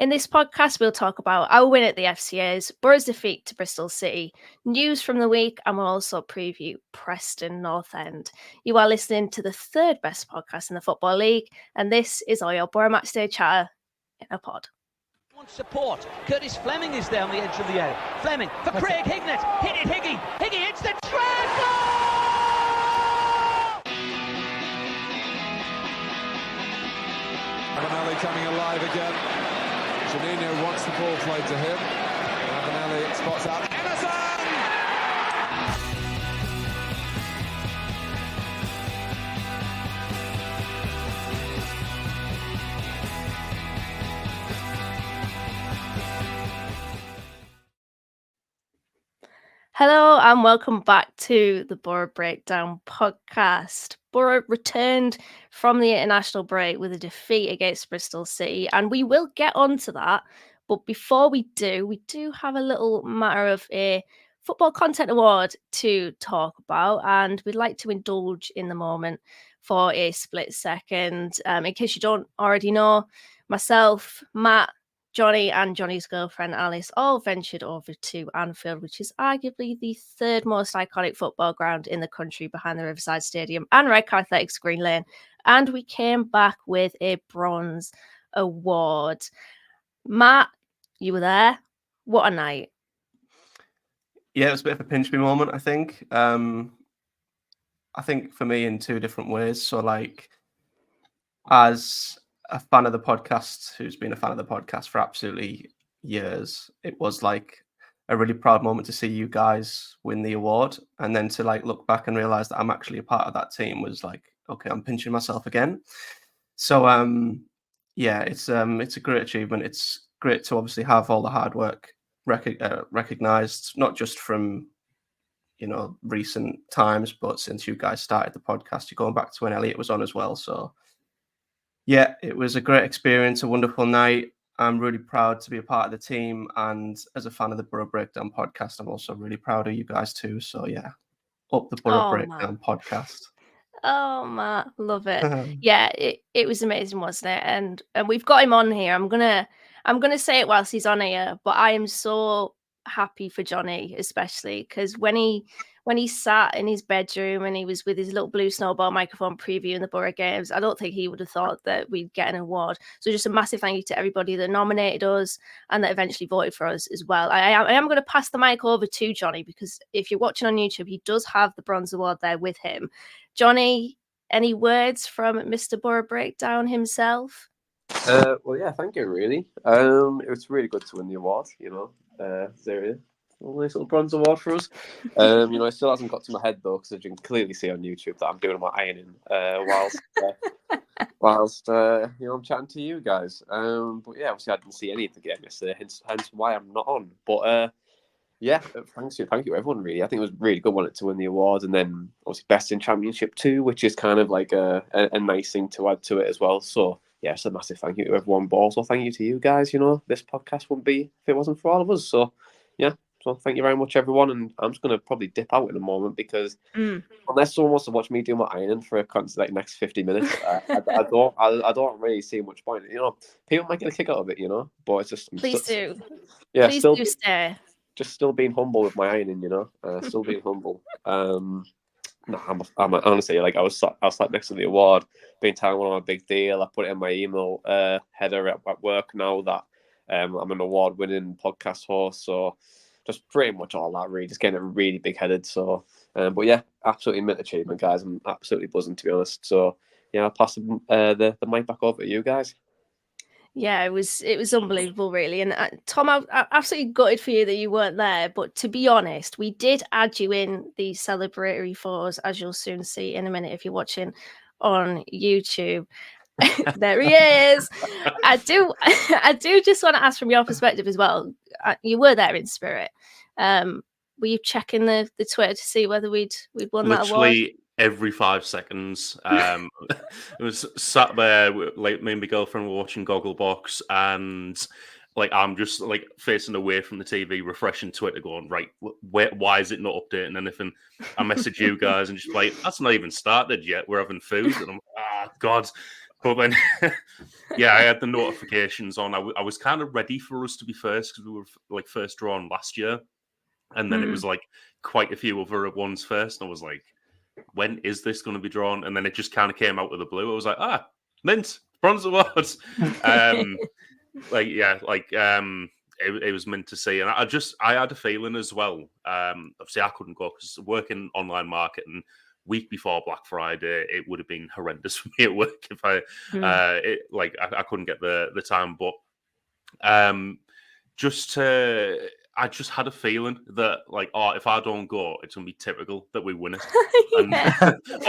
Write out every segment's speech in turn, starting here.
In this podcast, we'll talk about our win at the FCAs, Boro's defeat to Bristol City, news from the week, and we'll also preview Preston North End. You are listening to the third best podcast in the Football League, and this is all your Boro Matchday chatter in a pod. Support. Curtis Fleming is there on the edge of the area. Fleming for Craig Hignett. Hit it, Higgy. Higgy hits the treble! Avenelli coming alive again. Juninho wants the ball played to him. Avenelli spots out Emerson! Hello and welcome back to the Boro Breakdown podcast. Boro returned from the international break with a defeat against Bristol City, and we will get on to that. But before we do have a little matter of a football content award to talk about, and we'd like to indulge in the moment for a split second. In case you don't already know, myself, Matt, Johnny and Johnny's girlfriend Alice all ventured over to Anfield, which is arguably the third most iconic football ground in the country behind the Riverside Stadium and Redcar Athletics Green Lane. And we came back with a bronze award. Matt, you were there. What a night. Yeah, it was a bit of a pinch me moment, I think. I think for me in two different ways. So like as a fan of the podcast who's been a fan of the podcast for absolutely years, it was like a really proud moment to see you guys win the award, and then to like look back and realize that I'm actually a part of that team was like, okay, I'm pinching myself again. So yeah, it's a great achievement. It's great to obviously have all the hard work recognized, not just from recent times, but since you guys started the podcast. You're going back to when Elliot was on as well. So yeah, it was a great experience, a wonderful night. I'm really proud to be a part of the team. And as a fan of the Boro Breakdown podcast, I'm also really proud of you guys too. So yeah, up the Boro Breakdown podcast. Oh, Matt, love it. Yeah, it was amazing, wasn't it? And we've got him on here. I'm gonna say it whilst he's on here, but I am so happy for Johnny, especially because when he sat in his bedroom and he was with his little blue snowball microphone previewing the Boro games, I don't think he would have thought that we'd get an award. So just a massive thank you to everybody that nominated us and that eventually voted for us as well. I am going to pass the mic over to Johnny, because if you're watching on YouTube, he does have the bronze award there with him. Johnny, any words from Mr. Boro Breakdown himself? Well, yeah, thank you, really. It was really good to win the award, there is a nice little bronze award for us. It still hasn't got to my head, though, because you can clearly see on YouTube that I'm doing my ironing whilst I'm chatting to you guys. But yeah, obviously I didn't see any of the game yesterday, hence why I'm not on. But yeah, thank you everyone, really. I think it was really good to win the award, and then obviously best in championship too, which is kind of like a nice thing to add to it as well. So yeah, it's a massive thank you to everyone, but also thank you to you guys. This podcast wouldn't be if it wasn't for all of us. So yeah, so thank you very much, everyone. And I'm just going to probably dip out in a moment, because unless someone wants to watch me do my ironing for like next 50 minutes, I don't really see much point. People might get a kick out of it, but it's just Please do. Yeah, please do stay. Just still being humble with my ironing, still being humble. No, I'm honestly, like I was sat next to the award, being telling one of my big deal. I put it in my email header at work now that I'm an award-winning podcast host. So just pretty much all that, really, just getting it really big-headed. So, but yeah, absolutely mint achievement, guys. I'm absolutely buzzing, to be honest. So yeah, I'll pass the mic back over to you guys. Yeah, it was unbelievable, really. And Tom, I'm absolutely gutted for you that you weren't there. But to be honest, we did add you in the celebratory photos, as you'll soon see in a minute if you're watching on YouTube. There he is. I do just want to ask from your perspective as well. You were there in spirit. Were you checking the Twitter to see whether we'd won that award? Every 5 seconds. It was sat there, like me and my girlfriend were watching Gogglebox, and like I'm just like facing away from the TV, refreshing Twitter, going, right, why is it not updating anything? I message you guys and just like, that's not even started yet. We're having food, and I'm God. But then, yeah, I had the notifications on. I was kind of ready for us to be first because we were like first drawn last year. And then it was like quite a few other ones first. And I was like, when is this going to be drawn? And then it just kind of came out of the blue. I was like, mint, bronze awards. It was meant to see. And I had a feeling as well. Obviously, I couldn't go because working online marketing week before Black Friday, it would have been horrendous for me at work if I couldn't get the time. But I just had a feeling that if I don't go, it's gonna be typical that we win it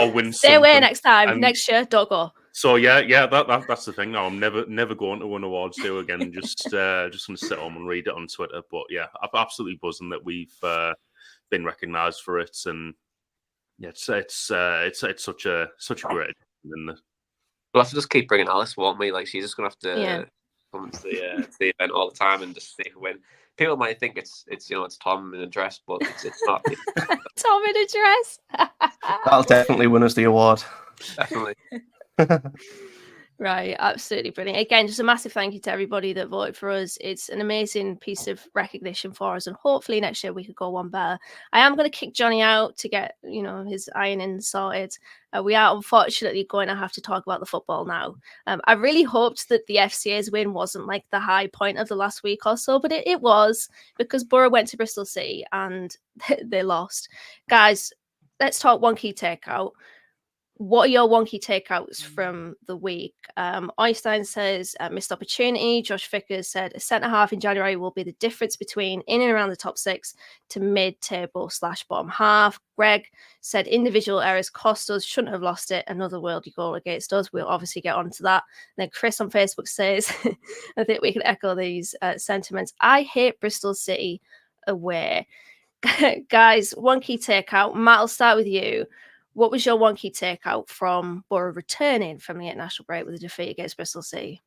or win. Stay away next time. Next year, don't go. So yeah, that's the thing. Now I'm never going to an awards day again. Just gonna sit home and read it on Twitter. But yeah, I'm absolutely buzzing that we've been recognised for it, and yeah, it's such a great. We'll have to just keep bringing Alice, won't we? Like, she's just gonna have to come to the event all the time and just see who win. People might think it's Tom in a dress, but it's not. Tom in a dress. That'll definitely win us the award. Definitely. Right, absolutely brilliant. Again, just a massive thank you to everybody that voted for us. It's an amazing piece of recognition for us, and hopefully next year we could go one better. I am going to kick Johnny out to get his ironing sorted. We are unfortunately going to have to talk about the football now. I really hoped that the FCAs win wasn't like the high point of the last week or so, but it was, because Boro went to Bristol City and they lost. Guys, let's talk one key takeout. What are your wonky takeouts from the week? Einstein says missed opportunity. Josh Vickers said a centre half in January will be the difference between in and around the top 6 to mid-table / bottom half. Greg said individual errors cost us, shouldn't have lost it. Another worldie goal against us. We'll obviously get onto that. And then Chris on Facebook says, I think we can echo these sentiments. I hate Bristol City away. Guys, one key takeout. Matt, I'll start with you. What was your one key takeout from Boro returning from the international break with a defeat against Bristol City?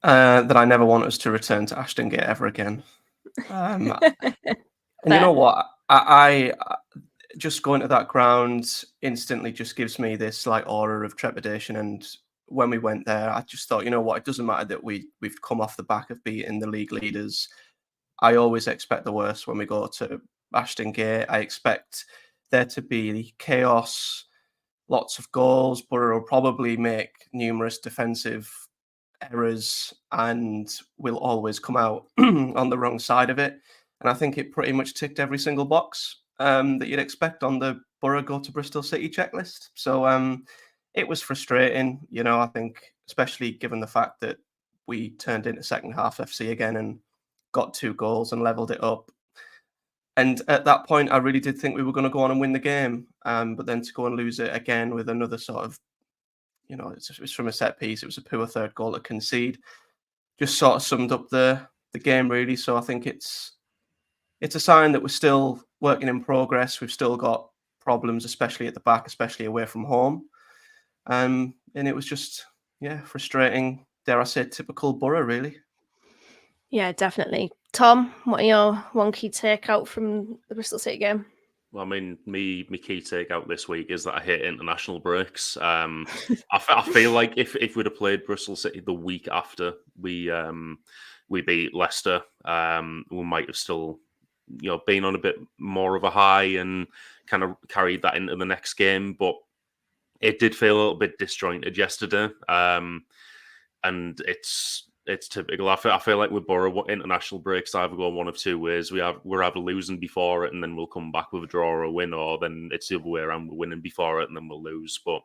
That I never want us to return to ASHTON Gate ever again. And you know what? I just going to that ground instantly just gives me this like aura of trepidation. And when we went there, I just thought, you know what? It doesn't matter that we've come off the back of beating the league leaders. I always expect the worst when we go to ASHTON Gate. I expect there to be chaos, lots of goals, but it'll probably make numerous defensive errors and we'll always come out on the wrong side of it. And I think it pretty much ticked every single box that you'd expect on the Boro go to Bristol City checklist. So it was frustrating, I think, especially given the fact that we turned into second half FC again and got 2 goals and levelled it up. And at that point, I really did think we were going to go on and win the game. But then to go and lose it again with another sort of, it was from a set piece. It was a poor third goal to concede. Just sort of summed up the game, really. So I think it's a sign that we're still working in progress. We've still got problems, especially at the back, especially away from home. And it was just, frustrating. Dare I say, typical Boro, really. Yeah, definitely. Tom, what are your one key takeout from the Bristol City game? Well, I mean, me key takeout this week is that I hate international breaks. I feel like if we'd have played Bristol City the week after we beat Leicester, we might have still been on a bit more of a high and kind of carried that into the next game. But it did feel a little bit disjointed yesterday, and it's typical. I feel like with Boro international breaks either go one of 2 ways. We're either losing before it and then we'll come back with a draw or a win, or then it's the other way around. We're winning before it and then we'll lose. But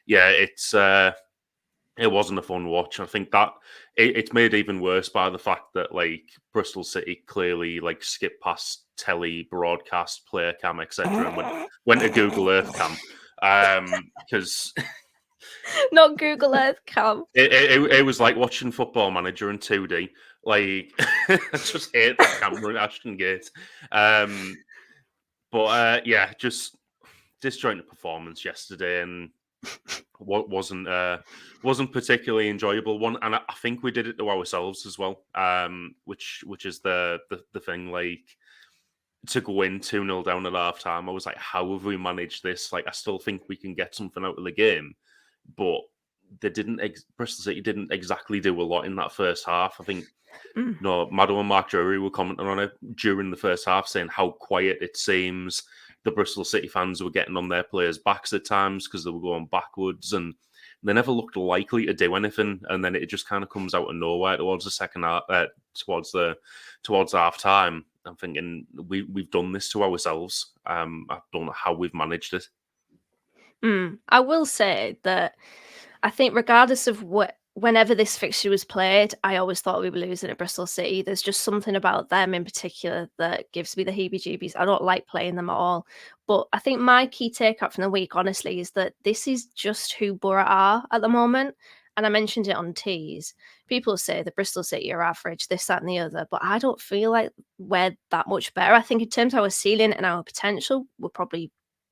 yeah, it wasn't a fun watch. I think that it's made even worse by the fact that like Bristol City clearly like skipped past telly, broadcast, player cam, etc. and went to Google Earth cam because. Not Google Earth cam. It was like watching Football Manager in 2D. Like, I just hate that camera in ASHTON Gate. But just disjointed performance yesterday, and what wasn't particularly enjoyable one. And I think we did it to ourselves as well. Which is the thing. Like, to go in 2-0 down at half time, I was like, how have we managed this? Like, I still think we can get something out of the game. But Bristol City didn't exactly do a lot in that first half. I think Mm. Maddo and Mark Drury were commenting on it during the first half, saying how quiet it seems. The Bristol City fans were getting on their players' backs at times because they were going backwards, and they never looked likely to do anything. And then it just kind of comes out of nowhere towards the second half, towards half time. I'm thinking we've done this to ourselves. I don't know how we've managed it. I will say that I think regardless of whenever this fixture was played, I always thought we were losing at Bristol City. There's just something about them in particular that gives me the heebie-jeebies. I don't like playing them at all. But I think my key takeout from the week, honestly, is that this is just who Boro are at the moment. And I mentioned it on teas. People say that Bristol City are average, this, that, and the other, but I don't feel like we're that much better. I think in terms of our ceiling and our potential, we're probably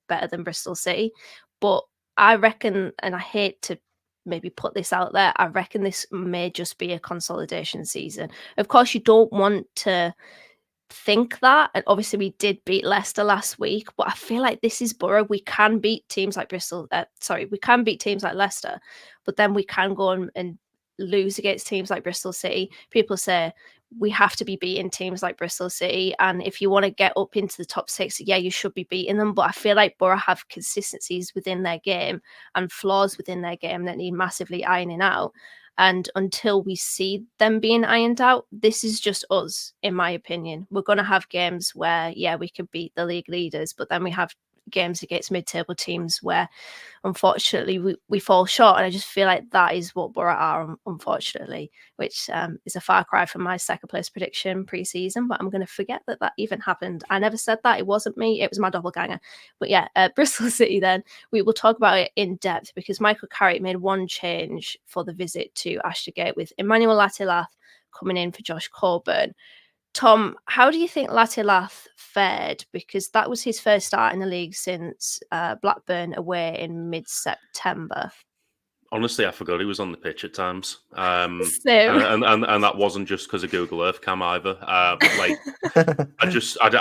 better than Bristol City. But I reckon, and I hate to maybe put this out there, I reckon this may just be a consolidation season. Of course, you don't want to think that, and obviously we did beat Leicester last week, but I feel like this is Boro. We can beat teams like we can beat teams like Leicester, but then we can go and lose against teams like Bristol City. People say we have to be beating teams like Bristol City, and if you want to get up into the top 6, yeah, you should be beating them. But I feel like Boro have consistencies within their game and flaws within their game that need massively ironing out. And until we see them being ironed out, this is just us, in my opinion. We're going to have games where, yeah, we could beat the league leaders, but then we have games against mid-table teams where, unfortunately, we fall short. And I just feel like that is what Boro are, unfortunately, which is a far cry from my second place prediction pre-season. But I'm going to forget that even happened. I never said that. It wasn't me. It was my doppelganger. But yeah, Bristol City then, we will talk about it in depth because Michael Carrick made one change for the visit to ASHTON with Emmanuel Latilath coming in for Josh Coburn. Tom, how do you think Latilath fared? Because that was his first start in the league since Blackburn away in mid-September. Honestly, I forgot he was on the pitch at times. And Same. that wasn't just because of Google Earth Cam either. I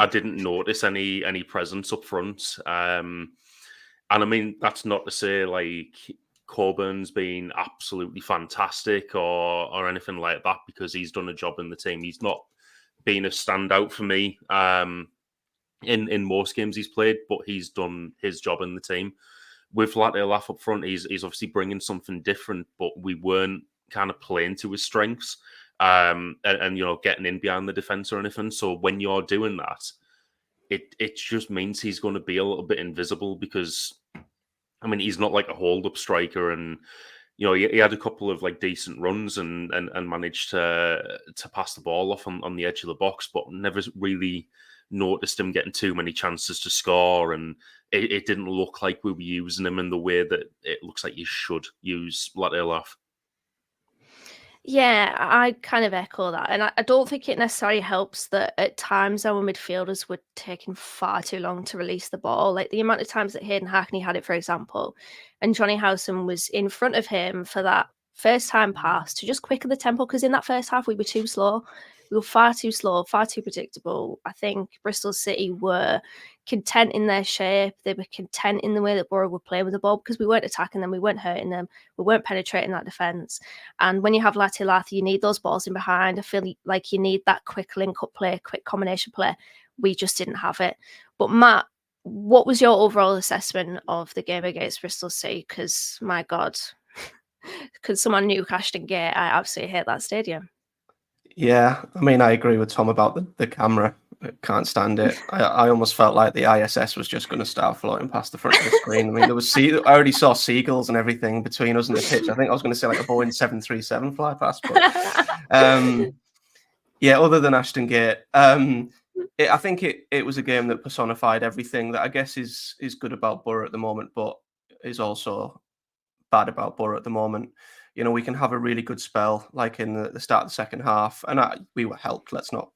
didn't notice any presence up front. And I mean, that's not to say like Coburn's been absolutely fantastic or anything like that, because he's done a job in the team. He's not been a standout for me in most games he's played, but he's done his job in the team. With Latilath up front, he's obviously bringing something different, but we weren't kind of playing to his strengths and getting in behind the defence or anything. So when you're doing that, it just means he's going to be a little bit invisible because, I mean, he's not like a hold-up striker, and he had a couple of like decent runs and managed to pass the ball off on the edge of the box, but never really noticed him getting too many chances to score, and it didn't look like we were using him in the way that it looks like you should use Latilath. Yeah, I kind of echo that. And I don't think it necessarily helps that at times our midfielders were taking far too long to release the ball. Like the amount of times that Hayden Hackney had it, for example, and Johnny Howson was in front of him for that first time pass to just quicken the tempo, because in that first half we were too slow. We were far too slow, far too predictable. I think Bristol City were content in their shape. They were content in the way that Boro were playing with the ball because we weren't attacking them, we weren't hurting them, we weren't penetrating that defence. And when you have Latilath, you need those balls in behind. I feel like you need that quick link-up play, quick combination play. We just didn't have it. But Matt, what was your overall assessment of the game against Bristol City? Because, my God, because someone knew ASHTON Gate, I absolutely hate that stadium. Yeah, I mean, I agree with Tom about the camera. I can't stand it. I almost felt like the ISS was just going to start floating past the front of the screen. I mean, there was I already saw seagulls and everything between us and the pitch. I think I was going to say like a Boeing 737 fly past. But yeah, other than ASHTON Gate, I think it was a game that personified everything that I guess is good about Boro at the moment, but is also bad about Boro at the moment. We can have a really good spell, like in the start of the second half, and we were helped. Let's not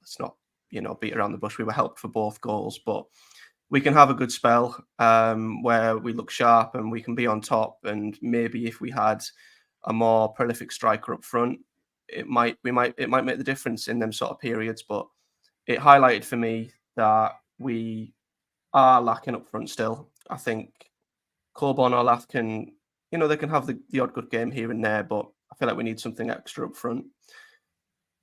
beat around the bush. We were helped for both goals, but we can have a good spell where we look sharp and we can be on top. And maybe if we had a more prolific striker up front, it might make the difference in them sort of periods. But it highlighted for me that we are lacking up front still. I think Coburn or Lath can they can have the odd good game here and there, but I feel like we need something extra up front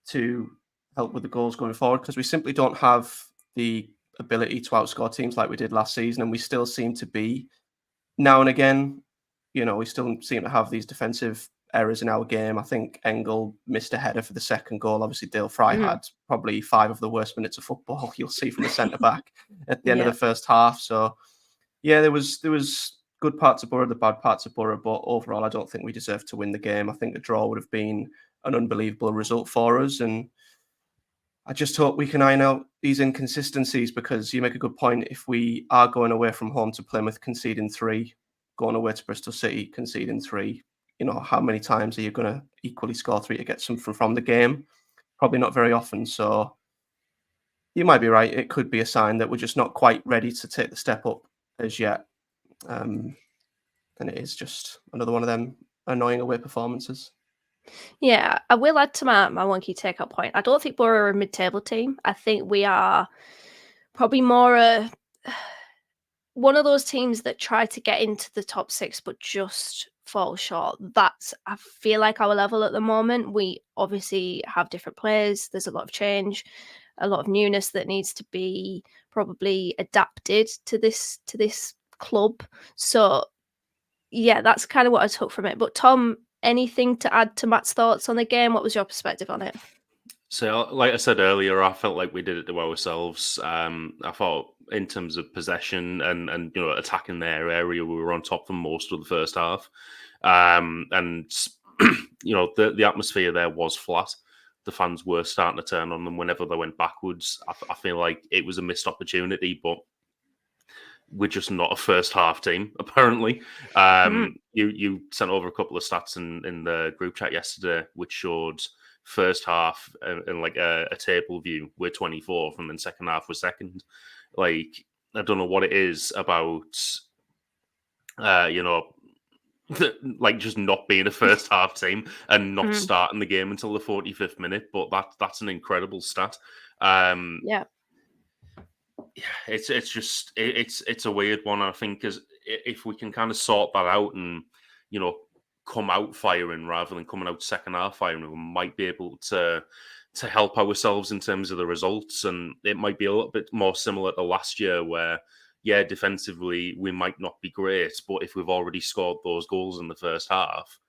to help with the goals going forward, because we simply don't have the ability to outscore teams like we did last season, and we still seem to be now and again. We still seem to have these defensive errors in our game. I think Engel missed a header for the second goal. Obviously, Dale Fry had probably 5 of the worst minutes of football you'll see from a centre back at the end of the first half. So, yeah, there was good parts of Boro, the bad parts of Boro, but overall, I don't think we deserved to win the game. I think the draw would have been an unbelievable result for us, and I just hope we can iron out these inconsistencies, because you make a good point. If we are going away from home to Plymouth, conceding 3, going away to Bristol City, conceding 3, how many times are you going to equally score 3 to get something from the game? Probably not very often. So you might be right. It could be a sign that we're just not quite ready to take the step up as yet. And it is just another one of them annoying away performances. Yeah, I will add to my one key takeout point. I don't think Boro are a mid-table team. I think we are probably more one of those teams that try to get into the top 6 but just fall short. That's, I feel like, our level at the moment. We obviously have different players. There's a lot of change, a lot of newness that needs to be probably adapted to this club. So yeah, that's kind of what I took from it. But Tom, anything to add to Matt's thoughts on the game? What was your perspective on it? So, like I said earlier, I felt like we did it to ourselves. I thought in terms of possession and attacking their area, we were on top of them most of the first half. And the atmosphere there was flat. The fans were starting to turn on them whenever they went backwards. I feel like it was a missed opportunity, but we're just not a first half team, apparently. You sent over a couple of stats in the group chat yesterday, which showed first half and like a table view, we're 24th, and then second half was second. Like, I don't know what it is about, like just not being a first half team and not starting the game until the 45th minute, but that's an incredible stat. Yeah. It's just it's a weird one. I think because if we can kind of sort that out and come out firing rather than coming out second half firing, we might be able to help ourselves in terms of the results, and it might be a little bit more similar to last year where defensively we might not be great, but if we've already scored those goals in the first half,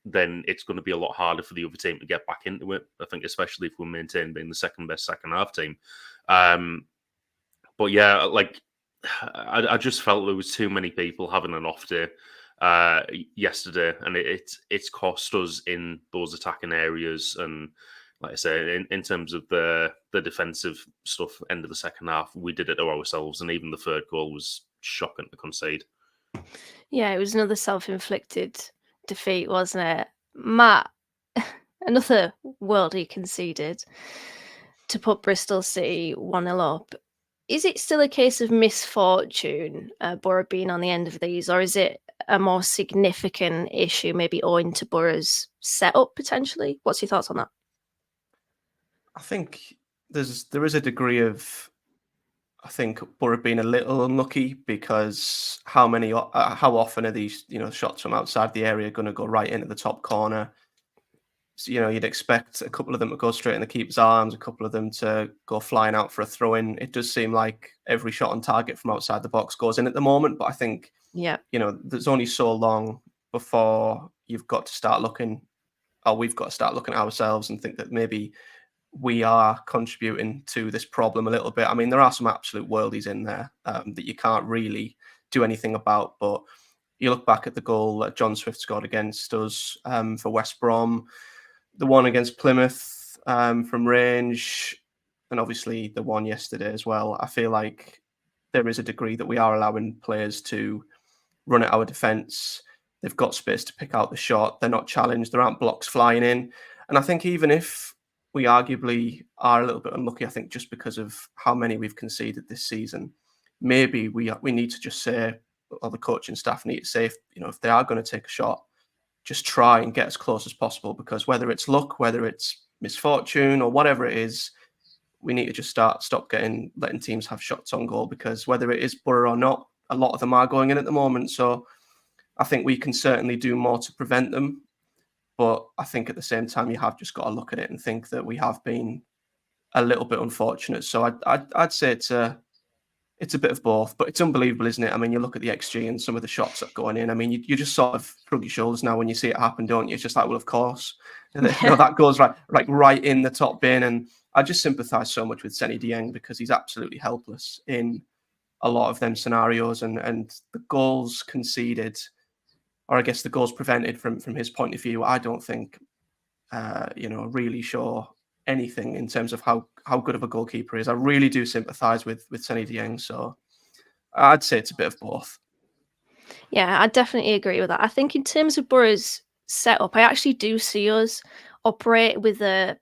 then it's going to be a lot harder for the other team to get back into it. I think especially if we maintain being the second best second half team. But yeah, like I just felt there was too many people having an off day yesterday, and it's cost us in those attacking areas. And like I say, in terms of the defensive stuff, end of the second half, we did it to ourselves, and even the third goal was shocking to concede. Yeah, it was another self-inflicted defeat, wasn't it? Matt, another worldie conceded to put Bristol City 1-0 up. Is it still a case of misfortune, Boro being on the end of these, or is it a more significant issue, maybe owing to Boro's setup potentially? What's your thoughts on that? I think there is a degree of, I think, Boro being a little unlucky, because how often are these shots from outside the area going to go right into the top corner? So, you'd expect a couple of them to go straight in the keeper's arms, a couple of them to go flying out for a throw in. It does seem like every shot on target from outside the box goes in at the moment, but I think there's only so long before you've got to start looking, or we've got to start looking at ourselves and think that maybe we are contributing to this problem a little bit. I mean, there are some absolute worldies in there that you can't really do anything about, but you look back at the goal that John Swift scored against us for West Brom, the one against Plymouth from range, and obviously the one yesterday as well. I feel like there is a degree that we are allowing players to run at our defence. They've got space to pick out the shot. They're not challenged. There aren't blocks flying in. And I think even if we arguably are a little bit unlucky, I think just because of how many we've conceded this season, maybe we need to just say, or the coaching staff need to say, if they are going to take a shot, just try and get as close as possible, because whether it's luck, whether it's misfortune, or whatever it is, we need to just stop letting teams have shots on goal, because whether it is Boro or not, a lot of them are going in at the moment. So I think we can certainly do more to prevent them. But I think at the same time, you have just got to look at it and think that we have been a little bit unfortunate. So I'd say it's a bit of both, but it's unbelievable, isn't it? I mean, you look at the XG and some of the shots that are going in. I mean, you just sort of shrug your shoulders now when you see it happen, don't you? It's just like, well, of course, that goes right in the top bin. And I just sympathise so much with Seny Dieng because he's absolutely helpless in a lot of them scenarios, and the goals conceded, or I guess the goals prevented from his point of view, I don't think, really show anything in terms of how good of a goalkeeper he is. I really do sympathise with Seny Dieng, so I'd say it's a bit of both. Yeah, I definitely agree with that. I think in terms of Boro's setup, I actually do see us operate with a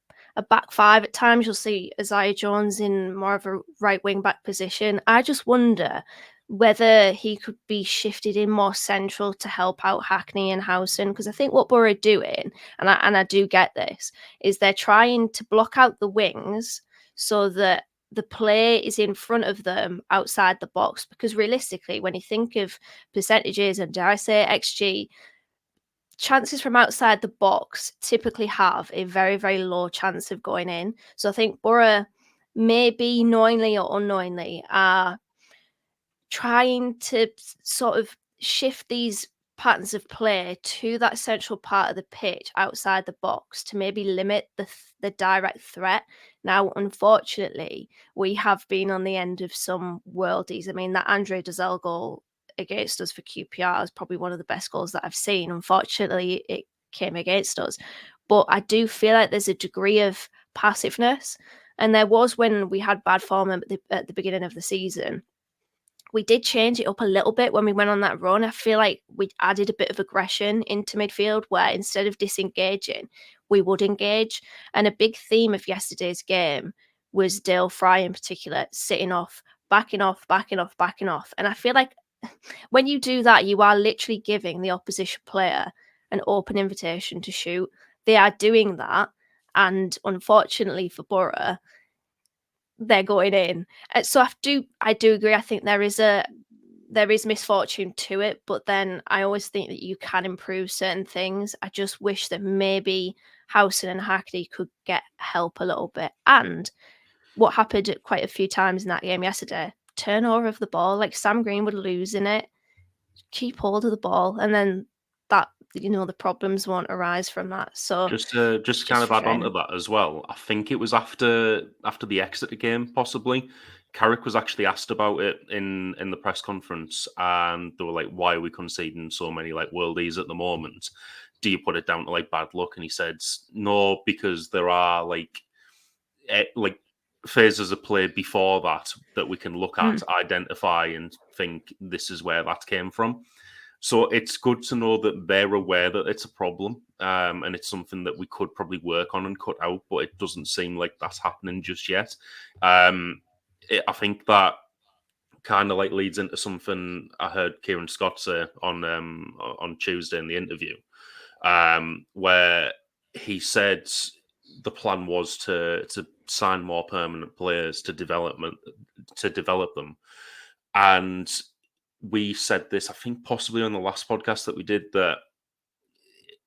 back five at times. You'll see Isaiah Jones in more of a right wing back position. I just wonder whether he could be shifted in more central to help out Hackney and Howson, because I think what Boro are doing, and I do get this, is they're trying to block out the wings so that the play is in front of them outside the box. Because realistically, when you think of percentages and dare I say XG, chances from outside the box typically have a very, very low chance of going in. So I think Boro, maybe knowingly or unknowingly, are trying to sort of shift these patterns of play to that central part of the pitch outside the box to maybe limit the direct threat. Now, unfortunately, we have been on the end of some worldies. I mean, that Andre Dazelle goal against us for QPR is probably one of the best goals that I've seen. Unfortunately, it came against us. But I do feel like there's a degree of passiveness. And there was when we had bad form at the beginning of the season. We did change it up a little bit when we went on that run. I feel like we added a bit of aggression into midfield where instead of disengaging, we would engage. And a big theme of yesterday's game was Dale Fry in particular, sitting off, backing off, backing off, backing off. And I feel like when you do that, you are literally giving the opposition player an open invitation to shoot. They are doing that. And unfortunately for Boro, they're going in. So I do agree. I think there is misfortune to it, but then I always think that you can improve certain things. I just wish that maybe Howson and Hackney could get help a little bit. And what happened quite a few times in that game yesterday, turnover of the ball, like Sam Greenwood losing it, keep hold of the ball, and then that, the problems won't arise from that. So just kind of add on to that as well. I think it was after the Exeter game, possibly. Carrick was actually asked about it in the press conference, and they were like, "Why are we conceding so many like worldies at the moment? Do you put it down to like bad luck?" And he said, "No, because there are like phases of play before that we can look at, identify, and think this is where that came from." So it's good to know that they're aware that it's a problem, and it's something that we could probably work on and cut out, but it doesn't seem like that's happening just yet. I think that kind of like leads into something I heard Kieran Scott say on Tuesday in the interview, where he said the plan was to sign more permanent players to develop them, and we said this, I think, possibly on the last podcast that we did, that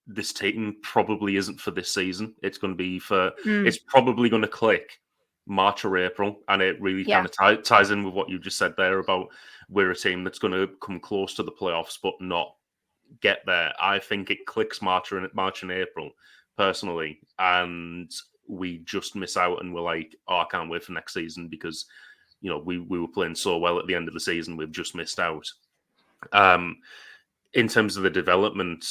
this team probably isn't for this season. It's going to be it's probably going to click March or April. And it really kind of ties in with what you just said there about we're a team that's going to come close to the playoffs, but not get there. I think it clicks March and April, personally. And we just miss out and we're like, oh, I can't wait for next season because we were playing so well at the end of the season, we've just missed out. In terms of the development,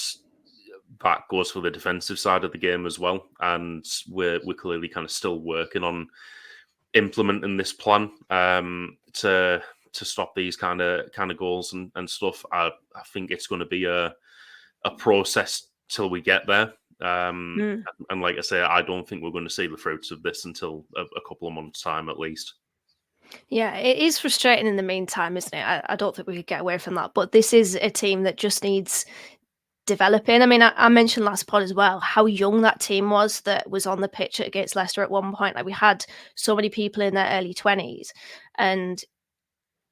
that goes for the defensive side of the game as well. And we're clearly kind of still working on implementing this plan to stop these kind of goals and stuff. I think it's going to be a process till we get there. And like I say, I don't think we're going to see the fruits of this until a couple of months' time at least. Yeah, it is frustrating in the meantime, isn't it? I don't think we could get away from that. But this is a team that just needs developing. I mean, I mentioned last pod as well how young that team was that was on the pitch against Leicester at one point. Like, we had so many people in their early 20s. And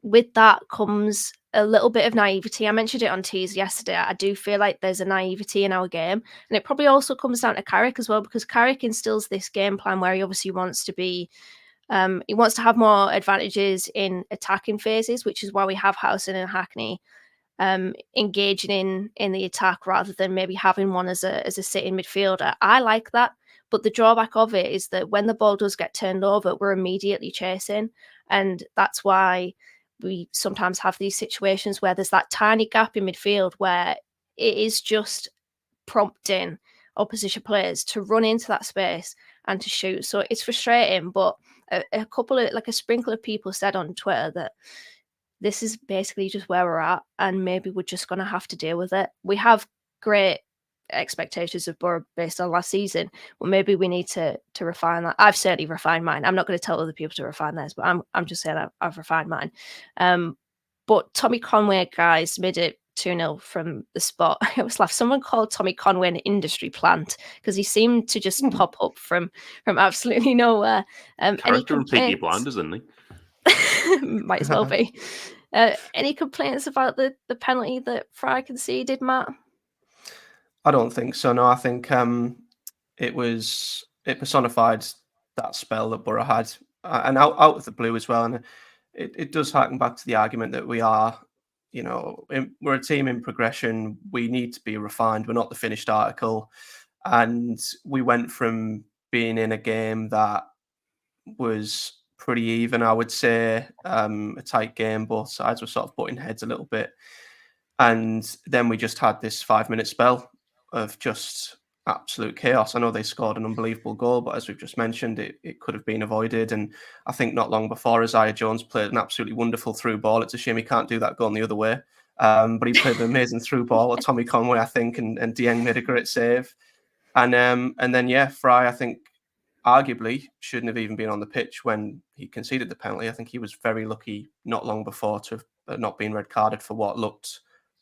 with that comes a little bit of naivety. I mentioned it on Tees yesterday. I do feel like there's a naivety in our game. And it probably also comes down to Carrick as well, because Carrick instills this game plan where he obviously wants to be, he wants to have more advantages in attacking phases, which is why we have Howson and Hackney engaging in the attack rather than maybe having one as a sitting midfielder. I like that. But the drawback of it is that when the ball does get turned over, we're immediately chasing. And that's why we sometimes have these situations where there's that tiny gap in midfield where it is just prompting opposition players to run into that space and to shoot. So it's frustrating, but a couple of, like a sprinkle of people said on Twitter that this is basically just where we're at, and maybe we're just going to have to deal with it. We have great expectations of Boro based on last season, but maybe we need to refine that. I've certainly refined mine. I'm not going to tell other people to refine theirs, but I'm just saying I've refined mine. But Tommy Conway, guys, made it 2-0 from the spot. I always laugh. Someone called Tommy Conway an industry plant because he seemed to just pop up from absolutely nowhere. Character and Peaky Blinders, isn't he? Might as well be. Any complaints about the penalty that Fry conceded, Matt? I don't think so. No, I think it personified that spell that Boro had, and out of the blue as well. And it does harken back to the argument that we are, we're a team in progression. We need to be refined. We're not the finished article. And we went from being in a game that was pretty even, I would say, a tight game. Both sides were sort of butting heads a little bit. And then we just had this 5-minute spell of just absolute chaos. I know they scored an unbelievable goal, but as we've just mentioned, it could have been avoided. And I think not long before, Isaiah Jones played an absolutely wonderful through ball. It's a shame he can't do that going the other way. But he played an amazing through ball at Tommy Conway, I think, and Dieng made a great save. And then, Fry, I think, arguably shouldn't have even been on the pitch when he conceded the penalty. I think he was very lucky not long before to have not been red carded for what looked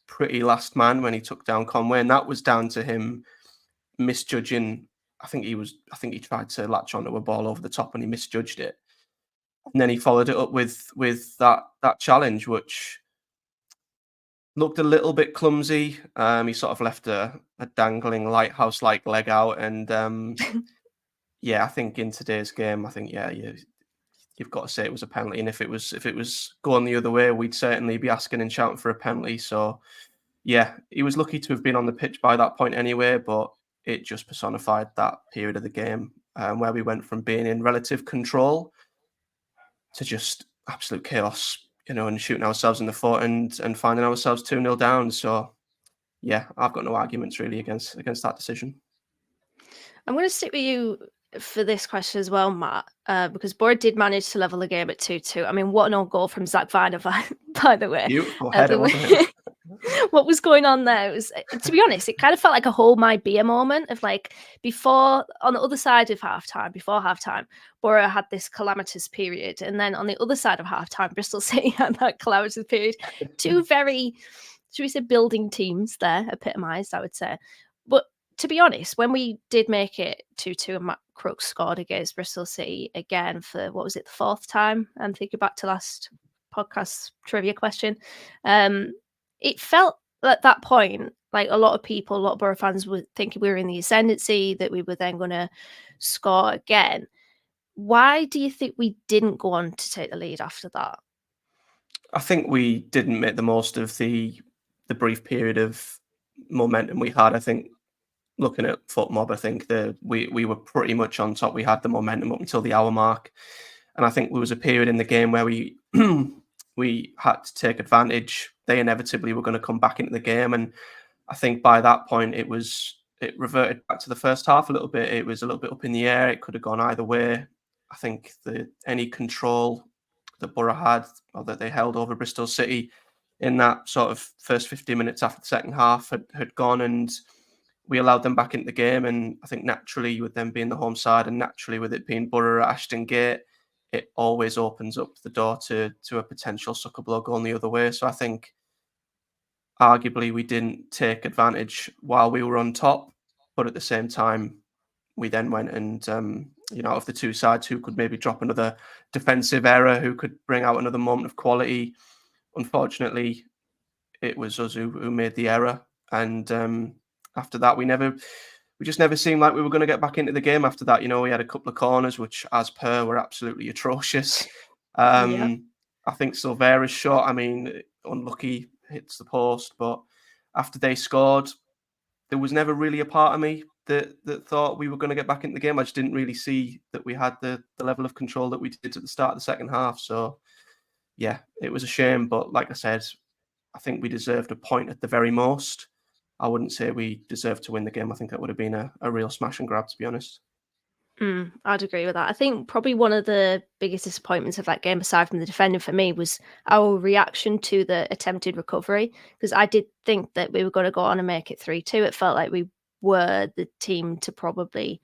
pretty last man when he took down Conway, and that was down to him misjudging. I think he tried to latch onto a ball over the top and he misjudged it, and then he followed it up with that challenge, which looked a little bit clumsy. He sort of left a dangling lighthouse-like leg out, and I think in today's game, you've got to say it was a penalty, and if it was going the other way, we'd certainly be asking and shouting for a penalty. So yeah, he was lucky to have been on the pitch by that point anyway, but it just personified that period of the game where we went from being in relative control to just absolute chaos, and shooting ourselves in the foot and finding ourselves 2-0 down. So yeah, I've got no arguments really against that decision. I'm going to stick with you for this question as well, Matt, because Boro did manage to level the game at 2-2. I mean, what an own goal from Zach Viner, by the way. Beautiful header, wasn't it? What was going on there? It was, to be honest, it kind of felt like a hold my beer moment of like before, on the other side of before halftime, Boro had this calamitous period. And then on the other side of halftime, Bristol City had that calamitous period. Two very, should we say, building teams there, epitomised, I would say. But to be honest, when we did make it 2-2 and Matt Crooks scored against Bristol City again for, what was it, the fourth time? I'm thinking back to last podcast trivia question. It felt at that point like a lot of Boro fans were thinking we were in the ascendancy, that we were then going to score again. Why do you think we didn't go on to take the lead after that? I think we didn't make the most of the brief period of momentum we had. I think looking at FootMob, I think we were pretty much on top. We had the momentum up until the hour mark. And I think there was a period in the game where we we had to take advantage. They inevitably were going to come back into the game. And I think by that point, it reverted back to the first half a little bit. It was a little bit up in the air. It could have gone either way. I think any control that Boro had, or that they held over Bristol City in that sort of first 15 minutes after the second half had gone, and we allowed them back into the game. And I think naturally, with them being the home side and naturally with it being Boro at ASHTON Gate, it always opens up the door to a potential sucker blow going the other way. So I think arguably we didn't take advantage while we were on top, but at the same time, we then went and, of the two sides, who could maybe drop another defensive error, who could bring out another moment of quality. Unfortunately, it was us who made the error. And after that, we just never seemed like we were going to get back into the game after that. You know, we had a couple of corners, which as per were absolutely atrocious. Yeah. I think Silvera's shot, I mean, unlucky, hits the post. But after they scored, there was never really a part of me that thought we were going to get back into the game. I just didn't really see that we had the level of control that we did at the start of the second half. So, yeah, it was a shame. But like I said, I think we deserved a point at the very most. I wouldn't say we deserved to win the game. I think that would have been a real smash and grab, to be honest. I'd agree with that. I think probably one of the biggest disappointments of that game, aside from the defending for me, was our reaction to the attempted recovery. Because I did think that we were going to go on and make it 3-2. It felt like we were the team to probably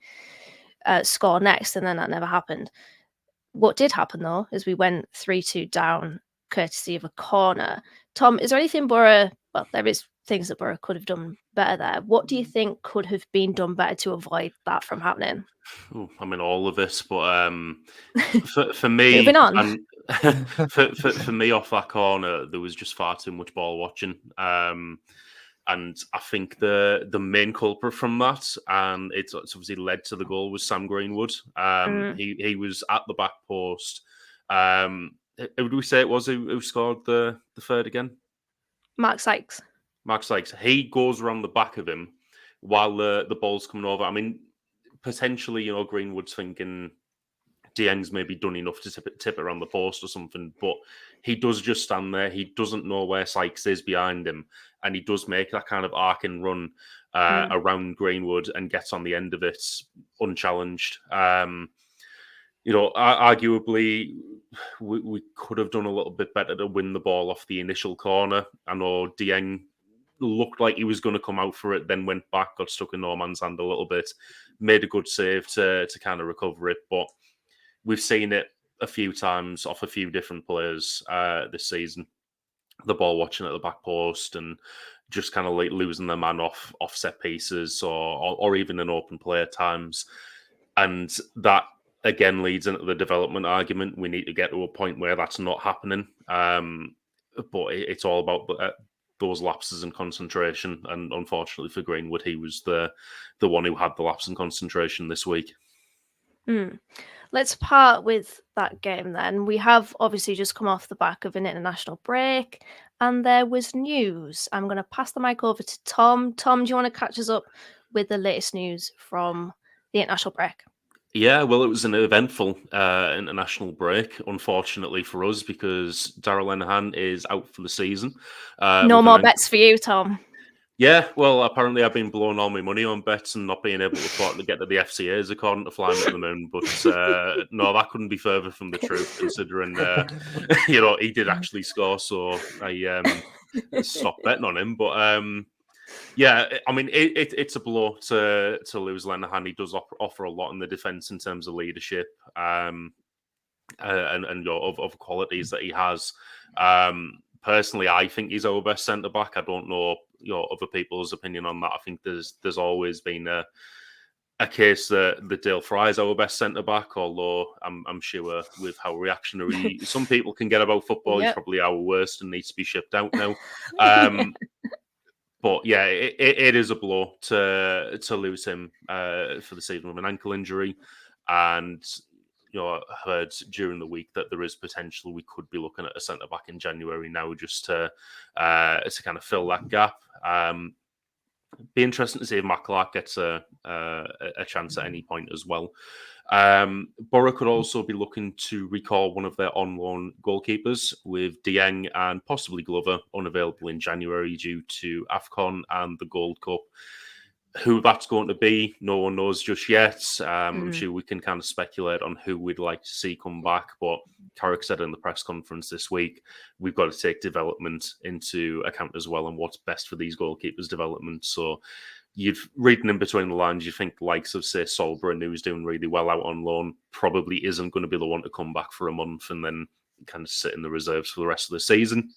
score next, and then that never happened. What did happen, though, is we went 3-2 down, courtesy of a corner. Tom, is there anything Boro... Well, there is things that Boro could have done better there. What do you think could have been done better to avoid that from happening? Ooh, I mean, all of this, but for me, Moving on. and for me, off that corner, there was just far too much ball watching. And I think the main culprit from that, and it's obviously led to the goal, was Sam Greenwood. He was at the back post. Who do we say it was who scored the third again? Mark Sykes. Mark Sykes. He goes around the back of him while the ball's coming over. I mean, potentially, Greenwood's thinking Dieng's maybe done enough to tip it around the post or something, but he does just stand there. He doesn't know where Sykes is behind him, and he does make that kind of arc and run around Greenwood and gets on the end of it unchallenged. Arguably, we could have done a little bit better to win the ball off the initial corner. I know Dieng looked like he was going to come out for it, then went back, got stuck in no man's hand a little bit, made a good save to kind of recover it. But we've seen it a few times off a few different players this season. The ball watching at the back post and just kind of like losing their man off set pieces or even in open play at times. And that, again, leads into the development argument. We need to get to a point where that's not happening. But it's all about those lapses in concentration. And unfortunately for Greenwood, he was the one who had the lapse in concentration this week. Let's part with that game then. We have obviously just come off the back of an international break, and there was news. I'm going to pass the mic over to Tom. Tom, do you want to catch us up with the latest news from the international break? Yeah, well, it was an eventful international break, unfortunately for us, because Daryl Lenihan is out for the season. No more bets for you, Tom. Yeah, well, apparently I've been blowing all my money on bets and not being able to get to the FCAs according to Flying at the Moon. But no, that couldn't be further from the truth, considering he did actually score, so I stopped betting on him. But yeah, I mean, it's a blow to lose Lenihan. He does offer a lot in the defence in terms of leadership and of qualities that he has. Personally, I think he's our best centre back. I don't know other people's opinion on that. I think there's always been a case that Dale Fry is our best centre back. Although I'm sure with how reactionary some people can get about football, He's probably our worst and needs to be shipped out now. But yeah, it is a blow to lose him for the season with an ankle injury, and I heard during the week that there is potential we could be looking at a centre back in January now, just to kind of fill that gap. Be interesting to see if Matt Clark gets a chance at any point as well. Boro could also be looking to recall one of their on-loan goalkeepers, with Dieng and possibly Glover unavailable in January due to AFCON and the Gold Cup. Who that's going to be, no one knows just yet. I'm sure we can kind of speculate on who we'd like to see come back. But Carrick said in the press conference this week, we've got to take development into account as well and what's best for these goalkeepers' development. So you've reading in between the lines, you think the likes of, say, Solbren, who's doing really well out on loan, probably isn't going to be the one to come back for a month and then kind of sit in the reserves for the rest of the season.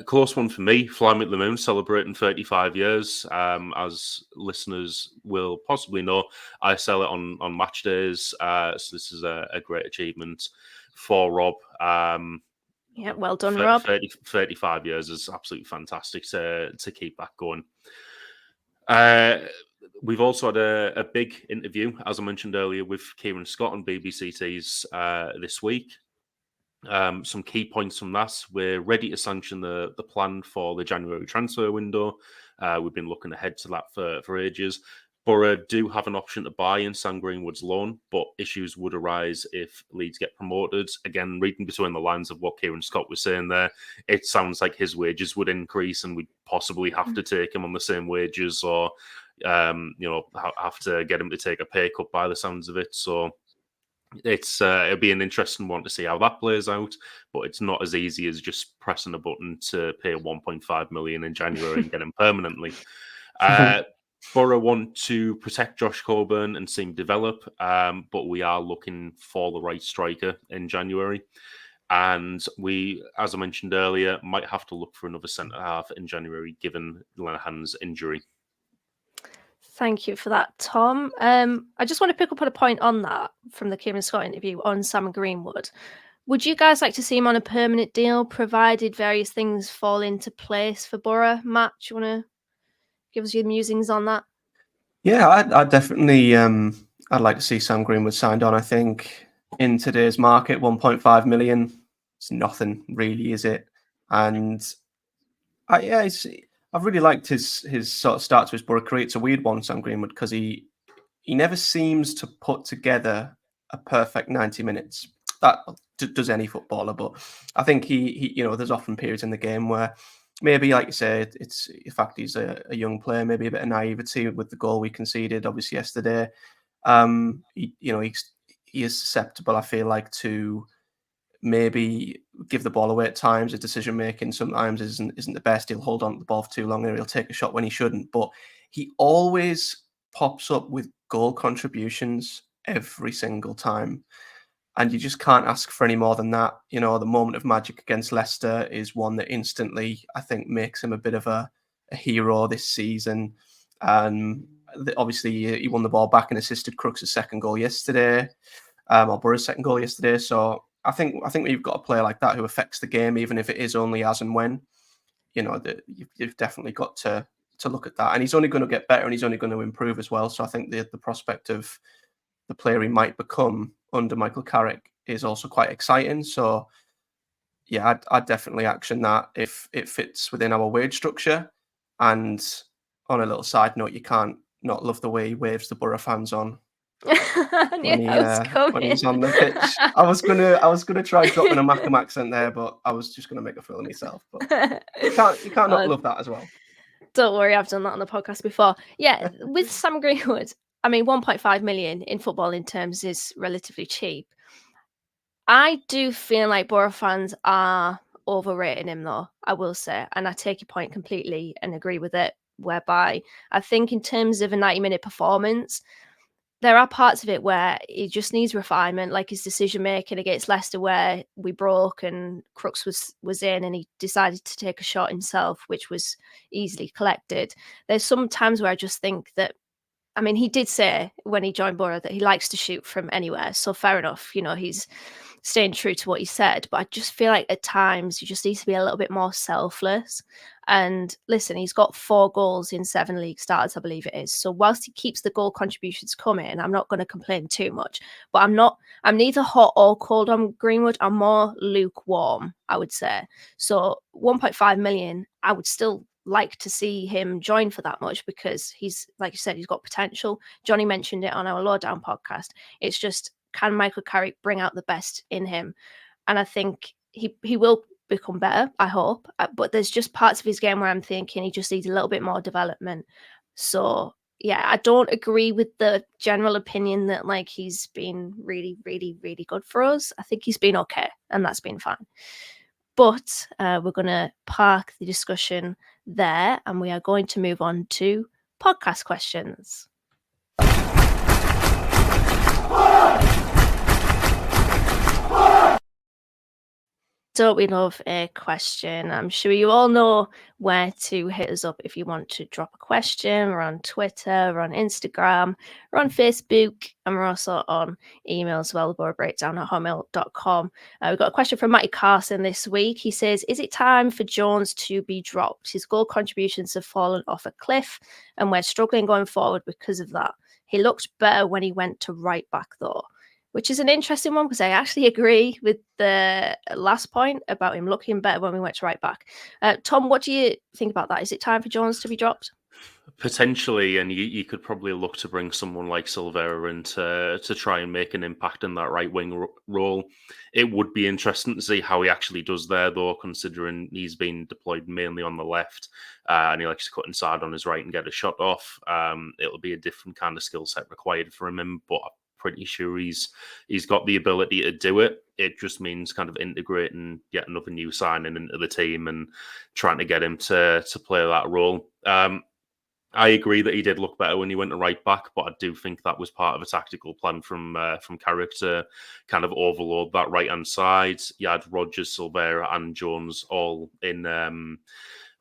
Close one for me, Flying at the Moon, celebrating 35 years. As listeners will possibly know, I sell it on match days. So this is a great achievement for Rob. Yeah, well done, Rob. 35 years is absolutely fantastic to keep that going. We've also had a big interview, as I mentioned earlier, with Kieran Scott on BBCT's this week. Some key points from that. We're ready to sanction the plan for the January transfer window. We've been looking ahead to that for ages. Boro do have an option to buy in Sam Greenwood's loan, but issues would arise if Leeds get promoted. Again, reading between the lines of what Kieran Scott was saying there, it sounds like his wages would increase and we'd possibly have to take him on the same wages or, have to get him to take a pay cut by the sounds of it. So it'll be an interesting one to see how that plays out, but it's not as easy as just pressing a button to pay 1.5 million in January and get him permanently. Boro want to protect Josh Coburn and see him develop, but we are looking for the right striker in January. And we, as I mentioned earlier, might have to look for another centre-half in January, given Lenihan's injury. Thank you for that, Tom. I just want to pick up on a point on that from the Kieran Scott interview on Sam Greenwood. Would you guys like to see him on a permanent deal, provided various things fall into place for Boro? Matt, do you want to give us your musings on that? Yeah, I'd definitely. I'd like to see Sam Greenwood signed on. I think in today's market, 1.5 million, it's nothing really, is it? And I've really liked his sort of start to his Boro career. It's a weird one, Sam Greenwood, because he never seems to put together a perfect 90 minutes. That does any footballer, but I think he there's often periods in the game where maybe, like you say, it's the fact he's a young player, maybe a bit of naivety with the goal we conceded, obviously, yesterday. He is susceptible, I feel like, to maybe give the ball away at times. His decision making sometimes isn't the best. He'll hold on to the ball for too long, and he'll take a shot when he shouldn't. But he always pops up with goal contributions every single time, and you just can't ask for any more than that. The moment of magic against Leicester is one that instantly, I think, makes him a bit of a hero this season. Obviously, he won the ball back and assisted Crooks' second goal yesterday, or Boro's second goal yesterday. So I think we've got a player like that who affects the game, even if it is only as and when. You've definitely got to look at that, and he's only going to get better and he's only going to improve as well. So I think the prospect of the player he might become under Michael Carrick is also quite exciting. So yeah, I'd definitely action that if it fits within our wage structure. And on a little side note, you can't not love the way he waves the Boro fans on when he's on the pitch. I was gonna try dropping a Mackham accent there, but I was just gonna make a fool of myself. But you can't not love that as well. Don't worry, I've done that on the podcast before. Yeah, with Sam Greenwood, I mean, 1.5 million in footballing terms is relatively cheap. I do feel like Boro fans are overrating him, though, I will say. And I take your point completely and agree with it, whereby I think in terms of a 90-minute performance, there are parts of it where he just needs refinement, like his decision-making against Leicester, where we broke and Crooks was in and he decided to take a shot himself, which was easily collected. There's some times where I just think that, I mean, he did say when he joined Boro that he likes to shoot from anywhere. So fair enough, he's staying true to what he said. But I just feel like at times you just need to be a little bit more selfless. And listen, he's got 4 goals in 7 league starts, I believe it is. So whilst he keeps the goal contributions coming, I'm not going to complain too much. But I'm neither hot or cold on Greenwood. I'm more lukewarm, I would say. So 1.5 million, I would still like to see him join for that much, because he's, like you said, he's got potential. Johnny mentioned it on our Lowdown podcast. It's just, can Michael Carrick bring out the best in him? And I think he will become better, I hope. But there's just parts of his game where I'm thinking he just needs a little bit more development. So yeah, I don't agree with the general opinion that like he's been really, really, really good for us. I think he's been okay, and that's been fine. But we're going to park the discussion there, and we are going to move on to podcast questions. Don't we love a question? I'm sure you all know where to hit us up if you want to drop a question. We're on Twitter, we're on Instagram, we're on Facebook, and we're also on email as well, borobreakdown@hotmail.com. We've got a question from Matty Carson this week. He says, is it time for Jones to be dropped? His goal contributions have fallen off a cliff, and we're struggling going forward because of that. He looked better when he went to right back, though. Which is an interesting one because I actually agree with the last point about him looking better when we went to right back. Tom, what do you think about that? Is it time for Jones to be dropped? Potentially, and you could probably look to bring someone like Silvera in to try and make an impact in that right wing role. It would be interesting to see how he actually does there, though, considering he's been deployed mainly on the left and he likes to cut inside on his right and get a shot off. It'll be a different kind of skill set required from him, but I'm pretty sure he's got the ability to do it. It just means kind of integrating yet another new signing into the team and trying to get him to play that role. I agree that he did look better when he went to right back, but I do think that was part of a tactical plan from Carrick to kind of overload that right hand side. You had Rodgers, Silvera, and Jones all in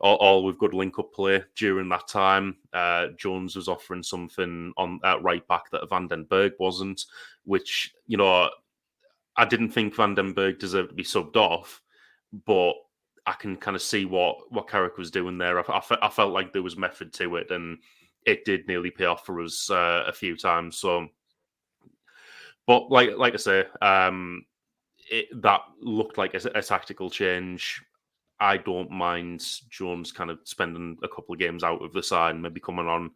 all with good link up play during that time. Jones was offering something on at right back that Van den Berg wasn't, which I didn't think Van den Berg deserved to be subbed off, but I can kind of see what Carrick was doing there. I felt like there was method to it, and it did nearly pay off for us a few times. So, but like I say, that looked like a tactical change. I don't mind Jones kind of spending a couple of games out of the side, maybe coming on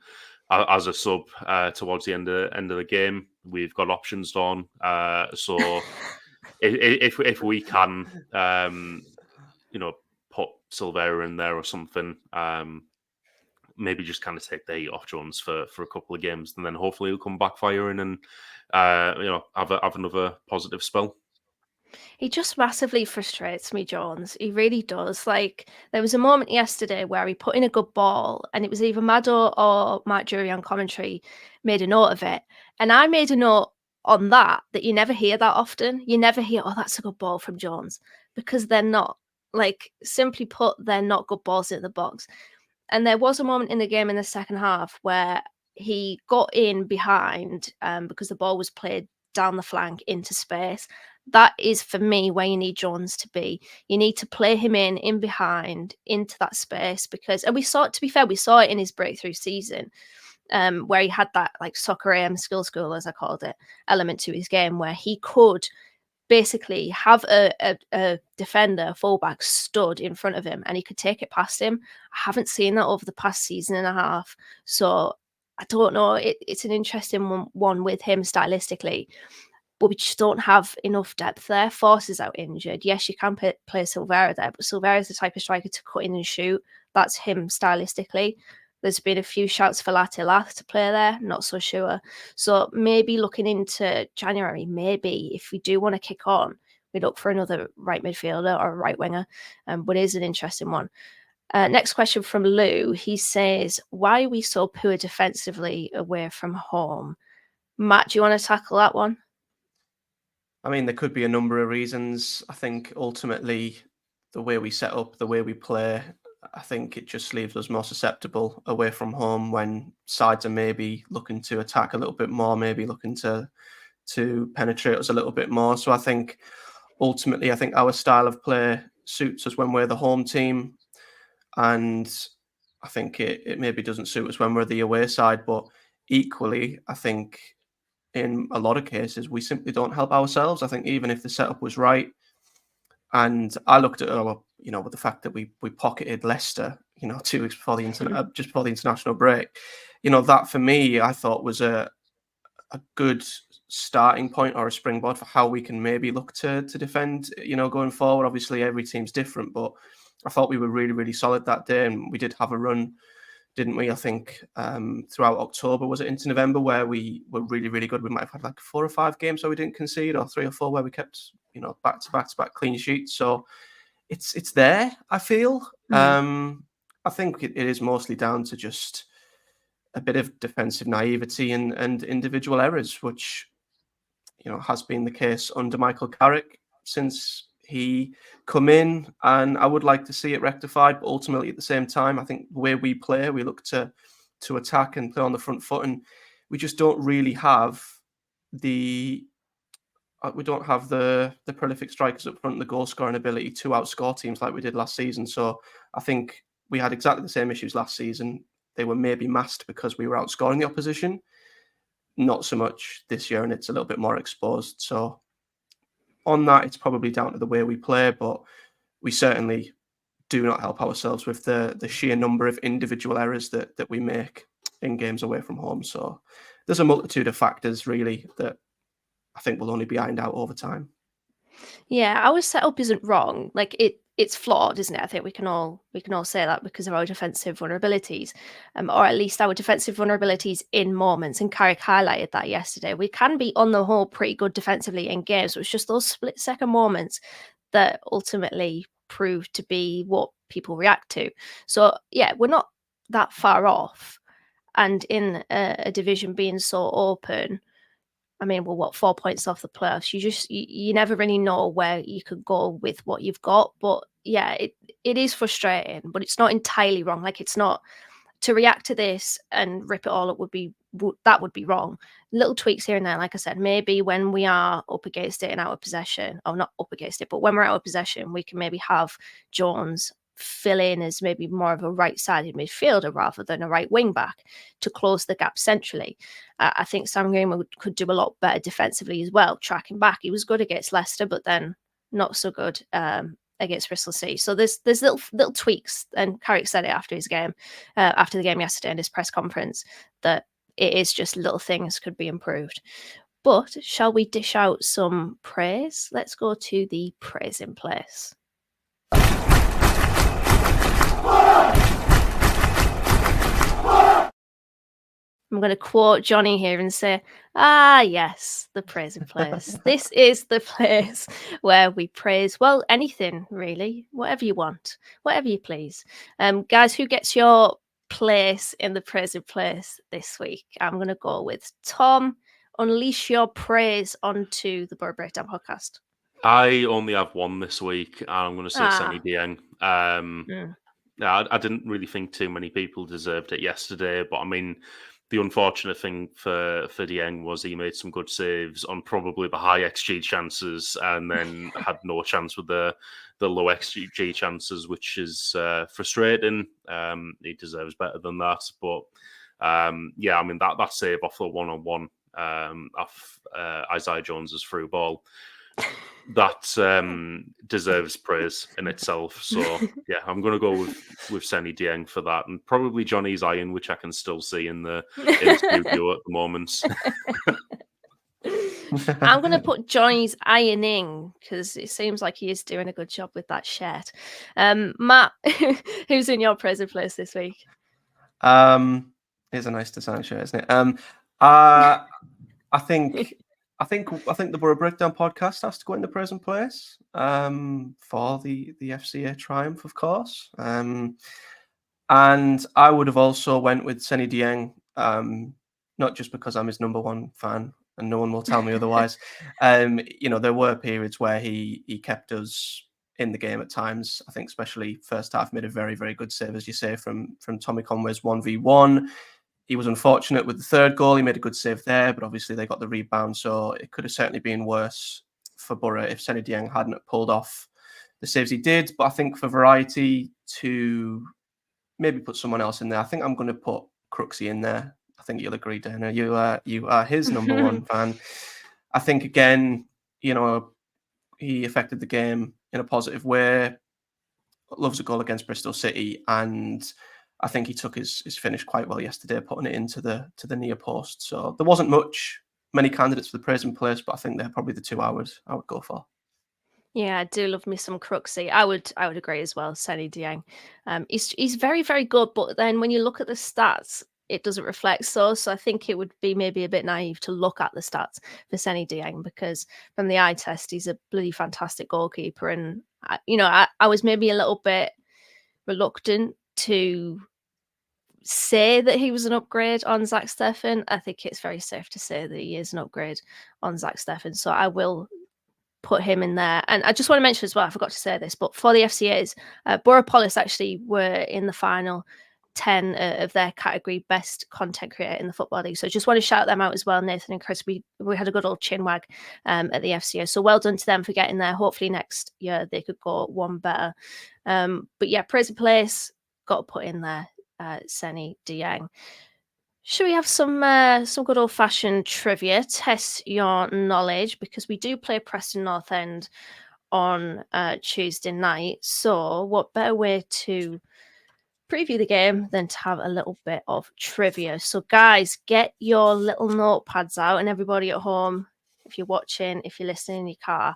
as a sub towards the end of the game. We've got options on, so if we can. Put Silvera in there or something. Maybe just kind of take the heat off Jones for a couple of games, and then hopefully he'll come back firing and have another positive spell. He just massively frustrates me, Jones. He really does. Like, there was a moment yesterday where he put in a good ball, and it was either Mado or Mark Jury on commentary made a note of it. And I made a note on that you never hear that often. You never hear, oh, that's a good ball from Jones, because they're not. Like, simply put, they're not good balls in the box. And there was a moment in the game in the second half where he got in behind because the ball was played down the flank into space. That is, for me, where you need Jones to be. You need to play him in behind into that space because, and we saw it, to be fair, we saw it in his breakthrough season where he had that like soccer AM skill school, as I called it, element to his game where he could basically have a defender, a fullback stood in front of him and he could take it past him. I haven't seen that over the past season and a half. So I don't know. It's an interesting one with him stylistically, but we just don't have enough depth there. Force is out injured. Yes, you can play Silvera there, but Silvera is the type of striker to cut in and shoot. That's him stylistically. There's been a few shouts for Latila to play there, not so sure. So maybe looking into January, maybe if we do want to kick on, we look for another right midfielder or a right winger. But it is an interesting one. Next question from Lou. He says, why are we so poor defensively away from home? Matt, do you want to tackle that one? I mean, there could be a number of reasons. I think ultimately the way we set up, the way we play, I think it just leaves us more susceptible away from home when sides are maybe looking to attack a little bit more, maybe looking to penetrate us a little bit more. So I think ultimately, I think our style of play suits us when we're the home team. And I think it maybe doesn't suit us when we're the away side. But equally, I think in a lot of cases, we simply don't help ourselves. I think even if the setup was right, and I looked at with the fact that we pocketed Leicester, 2 weeks before just before the international break, that for me I thought was a good starting point or a springboard for how we can maybe look to defend, going forward. Obviously, every team's different, but I thought we were really, really solid that day, and we did have a run, didn't we? I think throughout October, was it into November, where we were really, really good. We might have had like 4 or 5 games where we didn't concede, or 3 or 4 where we kept, back to back clean sheets. So it's there, I feel. I think it is mostly down to just a bit of defensive naivety and individual errors, which has been the case under Michael Carrick since he come in, and I would like to see it rectified. But ultimately, at the same time, I think the way we play, we look to attack and play on the front foot, and we just don't really have the prolific strikers up front, the goal scoring ability to outscore teams like we did last season. So I think we had exactly the same issues last season. They were maybe masked because we were outscoring the opposition, not so much this year, and it's a little bit more exposed. So on that, it's probably down to the way we play, but we certainly do not help ourselves with the sheer number of individual errors that we make in games away from home. So there's a multitude of factors really that I think will only be ironed out over time. Yeah, our setup isn't wrong. Like it's flawed, isn't it? I think we can all say that because of our defensive vulnerabilities, or at least our defensive vulnerabilities in moments. And Carrick highlighted that yesterday. We can be on the whole pretty good defensively in games, so it's just those split-second moments that ultimately prove to be what people react to. So yeah, we're not that far off, and in a division being so open. I mean, we're 4 points off the playoffs. You never really know where you could go with what you've got. But yeah, it is frustrating, but it's not entirely wrong. Like, it's not to react to this and rip it all up would be wrong. Little tweaks here and there, like I said, maybe when we are up against it in our possession, or not up against it, but when we're out of possession, we can maybe have Jones fill in as maybe more of a right-sided midfielder rather than a right wing back to close the gap centrally. I think Sam Greenwood could do a lot better defensively as well, tracking back. He was good against Leicester, but then not so good against Bristol City. So there's little tweaks, and Carrick said it after his game, after the game yesterday in his press conference, that it is just little things could be improved. But shall we dish out some praise? Let's go to the praise in place. I'm going to quote Johnny here and say, yes, the praising place. This is the place where we praise, well, anything really, whatever you want, whatever you please. Guys, who gets your place in the praising place this week? I'm going to go with Tom. Unleash your praise onto the Boro Breakdown podcast. I only have one this week, and I'm going to say Seny Dieng. I didn't really think too many people deserved it yesterday, but I mean, the unfortunate thing for Dieng was he made some good saves on probably the high XG chances, and then had no chance with the low XG chances, which is frustrating. He deserves better than that, but yeah, I mean that save off the 1-on-1 off Isaiah Jones's through ball, that deserves praise in itself. So yeah, I'm going to go with Seny Dieng for that, and probably Johnny's iron, which I can still see in the studio at the moment. I'm going to put Johnny's ironing because it seems like he is doing a good job with that shirt. Matt, who's in your praise and place this week? It's a nice design shirt, isn't it? I think the Boro Breakdown podcast has to go in the present place for the FCA triumph, of course. And I would have also went with Seny Dieng, not just because I'm his number one fan, and no one will tell me otherwise. There were periods where he kept us in the game at times. I think especially first half made a very, very good save, as you say, from Tommy Conway's 1v1. He was unfortunate with the third goal. He made a good save there, but obviously they got the rebound, so it could have certainly been worse for Boro if Seny Dieng hadn't pulled off the saves he did. But I think for variety, to maybe put someone else in there, I think I'm going to put Crooksy in there. I think you'll agree, Dana. You are his number one fan. I think, again, he affected the game in a positive way. Loves a goal against Bristol City, and I think he took his finish quite well yesterday, putting it into the near post. So there wasn't many candidates for the praise and place, but I think they're probably the two I would go for. Yeah, I do love me some Crooksy. I would agree as well. Seny Dieng, he's very, very good, but then when you look at the stats, it doesn't reflect so. So I think it would be maybe a bit naive to look at the stats for Seny Dieng, because from the eye test, he's a bloody fantastic goalkeeper. And I was maybe a little bit reluctant to say that he was an upgrade on Zach Steffen. I think it's very safe to say that he is an upgrade on Zach Steffen. So I will put him in there. And I just want to mention as well, I forgot to say this, but for the FCAs, Boro actually were in the final 10 of their category best content creator in the Football League. So just want to shout them out as well, Nathan and Chris. We had a good old chin wag at the FCA. So well done to them for getting there. Hopefully next year they could go one better. But yeah, praise and place, got to put in there Seny Dieng. Should we have some good old-fashioned trivia? Test your knowledge, because we do play Preston North End on Tuesday night. So what better way to preview the game than to have a little bit of trivia? So guys, get your little notepads out, and everybody at home, if you're watching, if you're listening in your car,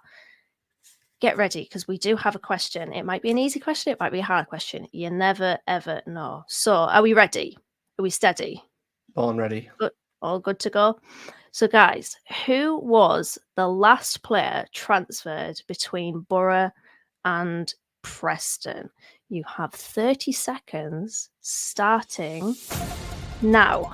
get ready, because we do have a question. It might be an easy question, it might be a hard question. You never ever know. So are we ready? Are we steady? Born ready. Good. All good to go. So guys, who was the last player transferred between Boro and Preston? You have 30 seconds starting now.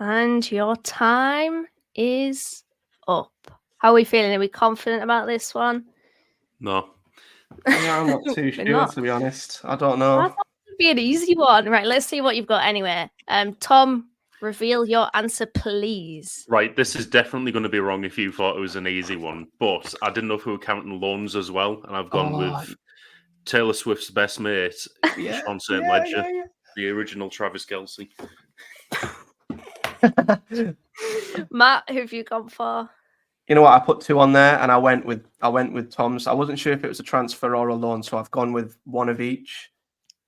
And your time is up. How are we feeling? Are we confident about this one? No. Yeah, I'm not too sure, not. to be honest. I don't I know. thought it would be an easy one. Right, let's see what you've got anyway. Tom, reveal your answer, please. Right, this is definitely going to be wrong if you thought it was an easy one, but I didn't know if we were counting loans as well, and I've gone with Taylor Swift's best mate, Sean St. Ledger, the original Travis Kelce. Matt, who have you gone for? You know what? I put 2 on there, and I went with Tom's. I wasn't sure if it was a transfer or a loan, so I've gone with one of each.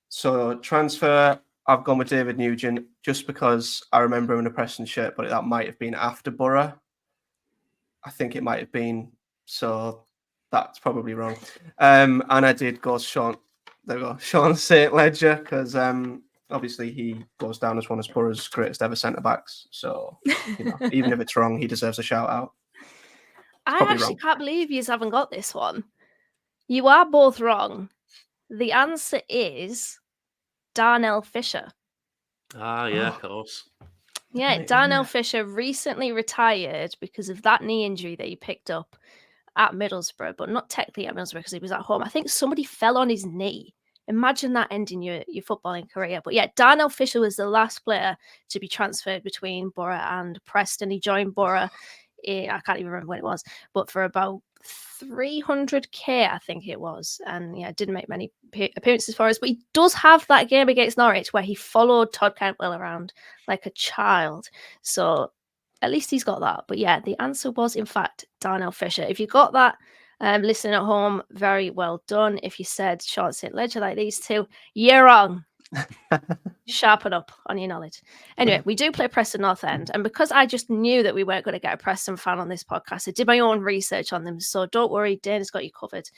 So transfer, I've gone with David Nugent, just because I remember him in a Preston shirt, but that might have been after Boro. I think it might have been, so that's probably wrong. And I did go Sean St. Ledger, because obviously he goes down as one of Boro's greatest ever centre-backs. So, even if it's wrong, he deserves a shout-out. I actually can't believe you haven't got this one. You are both wrong. The answer is Darnell Fisher. Ah, yeah, of course. Yeah, Darnell Fisher recently retired because of that knee injury that he picked up at Middlesbrough, but not technically at Middlesbrough because he was at home. I think somebody fell on his knee. Imagine that ending your footballing career. But yeah, Darnell Fisher was the last player to be transferred between Boro and Preston. He joined Boro, I can't even remember when it was, but for about 300k, I think it was. And yeah, didn't make many appearances for us, but he does have that game against Norwich where he followed Todd Cantwell around like a child. So at least he's got that. But yeah, the answer was in fact Darnell Fisher. If you got that, listening at home, very well done. If you said Sean St. Ledger like these two, you're wrong. Sharpen up on your knowledge. Anyway, we do play Preston North End, and because I just knew that we weren't going to get a Preston fan on this podcast, I did my own research on them. So don't worry, Dana's got you covered.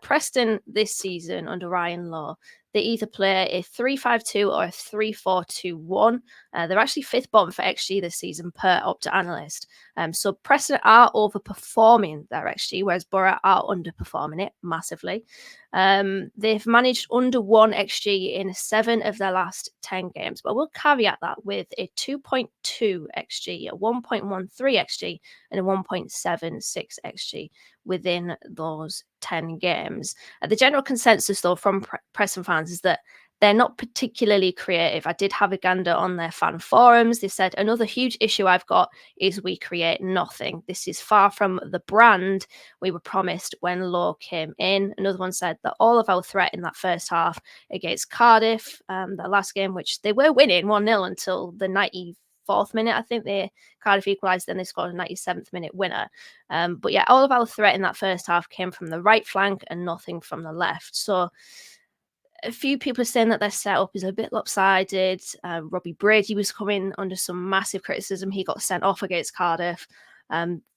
Preston this season under Ryan Law, they either play a 3-5-2 or a 3-4-2-1. They're actually 5th bottom for XG this season per Opta Analyst. So Preston are overperforming their XG, whereas Boro are underperforming it massively. They've managed under 1 XG in 7 of their last 10 games, but we'll caveat that with a 2.2 XG, a 1.13 XG, and a 1.76 XG within those 10 games. The general consensus, though, from Preston fans is that they're not particularly creative. I did have a gander on their fan forums. They said, another huge issue I've got is we create nothing. This is far from the brand we were promised when Law came in. Another one said that all of our threat in that first half against Cardiff, the last game, which they were winning 1-0 until the 94th minute. I think Cardiff equalised, then they scored a 97th minute winner. But yeah, all of our threat in that first half came from the right flank and nothing from the left. So a few people are saying that their setup is a bit lopsided. Robbie Brady was coming under some massive criticism. He got sent off against Cardiff.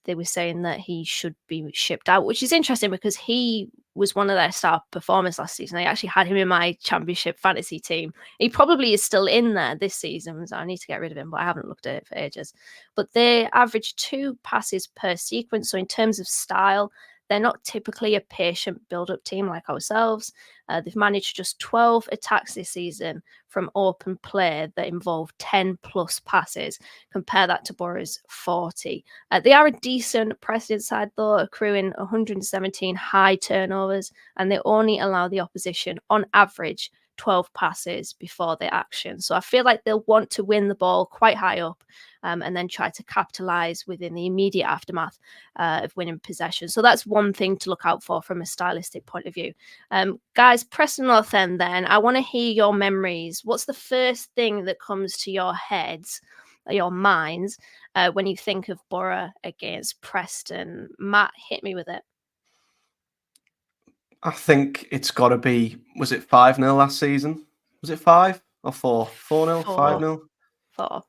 They were saying that he should be shipped out, which is interesting because he was one of their star performers last season. I actually had him in my championship fantasy team. He probably is still in there this season, so I need to get rid of him, but I haven't looked at it for ages. But they average 2 passes per sequence. So in terms of style, they're not typically a patient build-up team like ourselves. They've managed just 12 attacks this season from open play that involve 10 plus passes. Compare that to Boro's 40. They are a decent pressing side, though, accruing 117 high turnovers, and they only allow the opposition, on average, 12 passes before the action. So I feel like they'll want to win the ball quite high up and then try to capitalize within the immediate aftermath of winning possession. So that's one thing to look out for from a stylistic point of view. Guys, Preston North End then, I want to hear your memories. What's the first thing that comes to your heads, your minds, when you think of Boro against Preston? Matt, hit me with it. I think it's got to be, was it 5-0 last season? Was it 5 or 4? 4-0, 5-0? 4.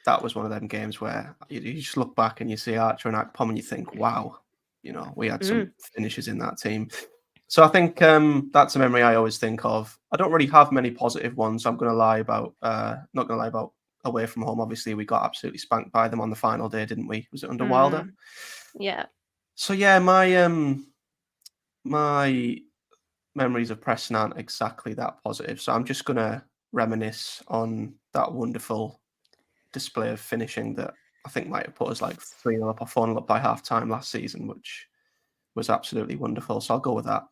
That was one of them games where you just look back and you see Archer and Akpom and you think, wow, we had some finishes in that team. So I think that's a memory I always think of. I don't really have many positive ones. I'm going to lie about, not going to lie about away from home. Obviously, we got absolutely spanked by them on the final day, didn't we? Was it under Wilder? Yeah. So yeah, my memories of Preston aren't exactly that positive. So I'm just going to reminisce on that wonderful display of finishing that I think might have put us like 3-0 up or 4-0 up by half time last season, which was absolutely wonderful. So I'll go with that.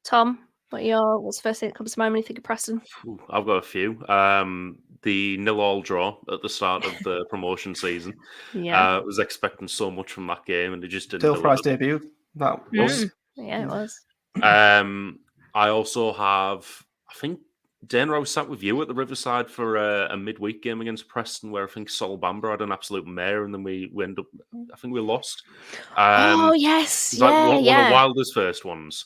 Tom, what's the first thing that comes to mind when you think of Preston? I've got a few. The 0-0 draw at the start of the promotion season. Yeah. Was expecting so much from that game, and it just didn't. Still for his debut. That was. Yeah, it was. I also have, I think, Dana, I was sat with you at the Riverside for a midweek game against Preston, where I think Sol Bamba had an absolute mare, and then we ended up, I think we lost. Oh yes, it was yeah, like one of Wilder's first ones.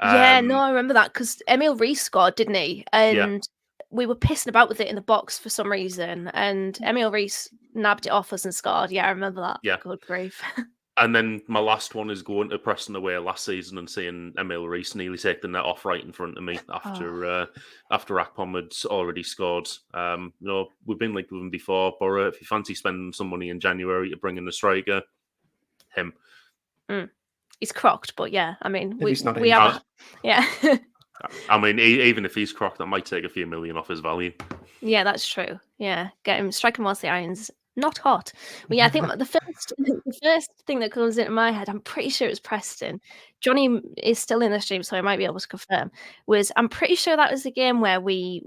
I remember that because Emil Rees scored, didn't he? And we were pissing about with it in the box for some reason, and Emil Rees nabbed it off us and scored. Yeah, I remember that. Yeah. Good grief. And then my last one is going to Preston away last season and seeing Emil Rees nearly take the net off right in front of me after Akpom had already scored. We've been linked with him before. Boro, if you fancy spending some money in January to bring in the striker, him. He's crocked, but yeah, I mean, we have, yeah. I mean, even if he's crocked, that might take a few million off his value. Yeah, that's true. Yeah, get him, strike him whilst the iron's not hot. But yeah, I think the first thing that comes into my head, I'm pretty sure it was Preston. Johnny is still in the stream, so I might be able to confirm. I'm pretty sure that was the game where we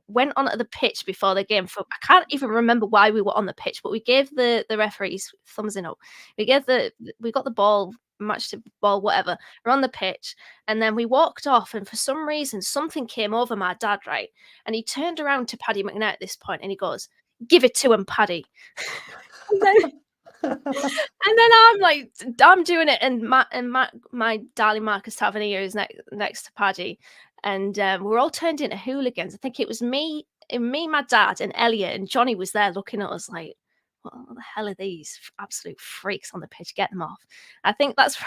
went onto the pitch before the game. I can't even remember why we were on the pitch, but we gave the referees thumbs in up. We got the ball, matched the ball, whatever. We're on the pitch, and then we walked off, and for some reason, something came over my dad, right? And he turned around to Paddy McKnight at this point, and he goes, "Give it to him, Paddy." And then I'm like, I'm doing it, and my darling Marcus Tavernier is next to Paddy, and we're all turned into hooligans. I think it was me, my dad, and Elliot, and Johnny was there looking at us like, what the hell are these absolute freaks on the pitch? Get them off. I think that's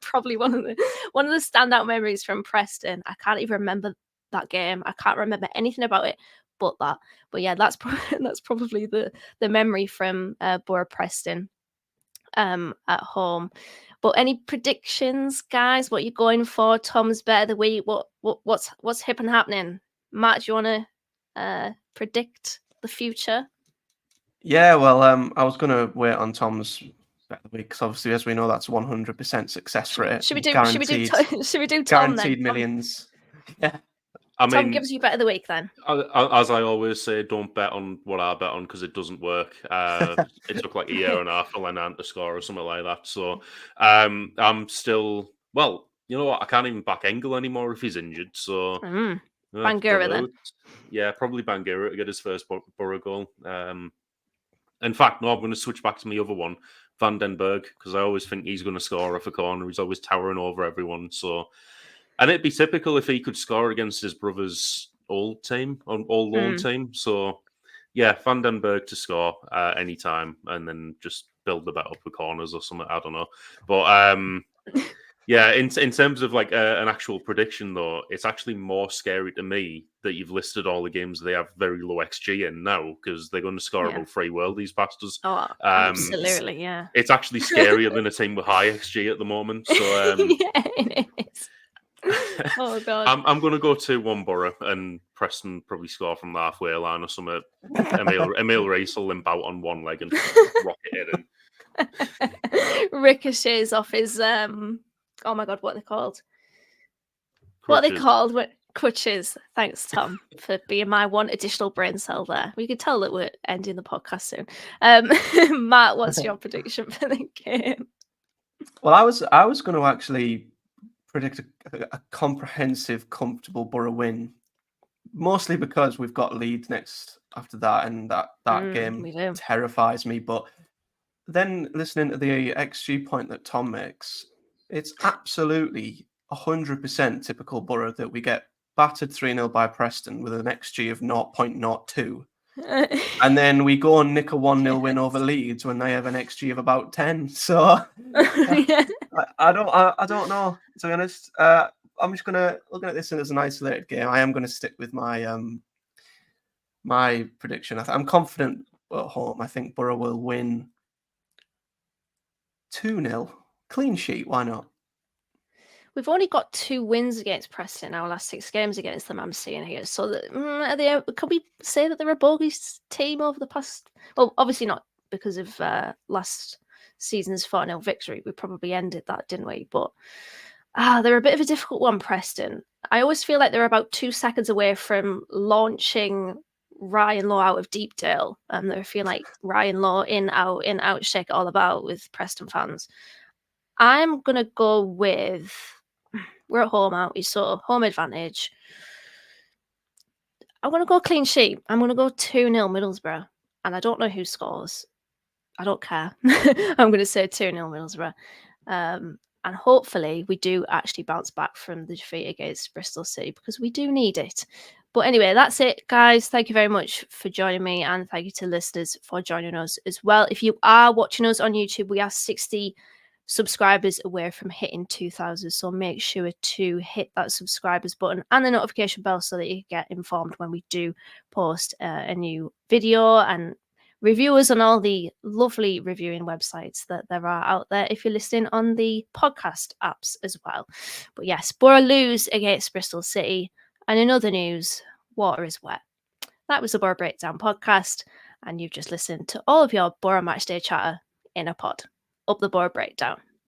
probably one of the standout memories from Preston. I can't even remember that game. I can't remember anything about it but that. But yeah, that's probably the memory from Boro Preston at home. But any predictions, guys? What are you going for? Tom's bet of the week. What's hip and happening? Matt, do you want to predict the future? Yeah, well, I was going to wait on Tom's bet of the week because obviously, as we know, that's 100% success rate. Should we do Tom guaranteed then? millions? Yeah. Tom, give us your bet of the week then. As I always say, don't bet on what I bet on because it doesn't work. It took like a year and a half for Lennon to score or something like that. So I'm still, well, you know what? I can't even back Engel anymore if he's injured. So Bangura then. Yeah, probably Bangura to get his first Boro goal. In fact, no, I'm going to switch back to my other one, Van den Berg, because I always think he's going to score off a corner. He's always towering over everyone. So. And it'd be typical if he could score against his brother's old team, old loan team. So, Yeah, Van den Berg to score anytime, and then just build the bet up with corners or something. I don't know, but yeah, in terms of like an actual prediction, though, it's actually more scary to me that you've listed all the games they have very low XG in now, because they're going to score about 3 worldies past us. Oh, absolutely, yeah. It's actually scarier than a team with high XG at the moment. So yeah, it is. Oh god. I'm going to go 2-1 Boro, and Preston probably score from the halfway line or something. Emil Reis will limp out on one leg and rocket it in. Ricochets off his oh my god, what are they called? Crutches. What are they called? Crutches. Thanks, Tom, for being my one additional brain cell there. We can tell that we're ending the podcast soon. Matt, what's your prediction for the game? Well, I was going to actually predict a comprehensive, comfortable Boro win, mostly because we've got Leeds next after that, and that game terrifies me. But then listening to the XG point that Tom makes, it's absolutely 100% typical Boro that we get battered 3-0 by Preston with an XG of 0.02. And then we go and nick a 1-0 win over Leeds when they have an XG of about 10. So I don't know, to be honest. I'm just gonna looking at this as an isolated game. I am gonna stick with my my prediction. I'm confident at home. I think Boro will win 2-0. Clean sheet, why not? We've only got 2 wins against Preston in our last 6 games against them, I'm seeing here. So that, could we say that they're a bogus team over the past... Well, obviously not because of last season's 4-0 victory. We probably ended that, didn't we? But they're a bit of a difficult one, Preston. I always feel like they're about 2 seconds away from launching Ryan Law out of Deepdale. They feel like Ryan Law in, out, shake it all about with Preston fans. I'm going to go with... We're at home, aren't we? So home advantage. I'm going to go clean sheet. I'm going to go 2-0 Middlesbrough. And I don't know who scores. I don't care. I'm going to say 2-0 Middlesbrough. And hopefully we do actually bounce back from the defeat against Bristol City, because we do need it. But anyway, that's it, guys. Thank you very much for joining me. And thank you to listeners for joining us as well. If you are watching us on YouTube, we are 60 subscribers away from hitting 2,000, so make sure to hit that subscribers button and the notification bell so that you get informed when we do post a new video, and review us on all the lovely reviewing websites that there are out there if you're listening on the podcast apps as well. But yes, Boro lose against Bristol City, and in other news, water is wet. That was the Boro Breakdown podcast, and you've just listened to all of your Boro Matchday chatter in a pod. Up the Boro Breakdown.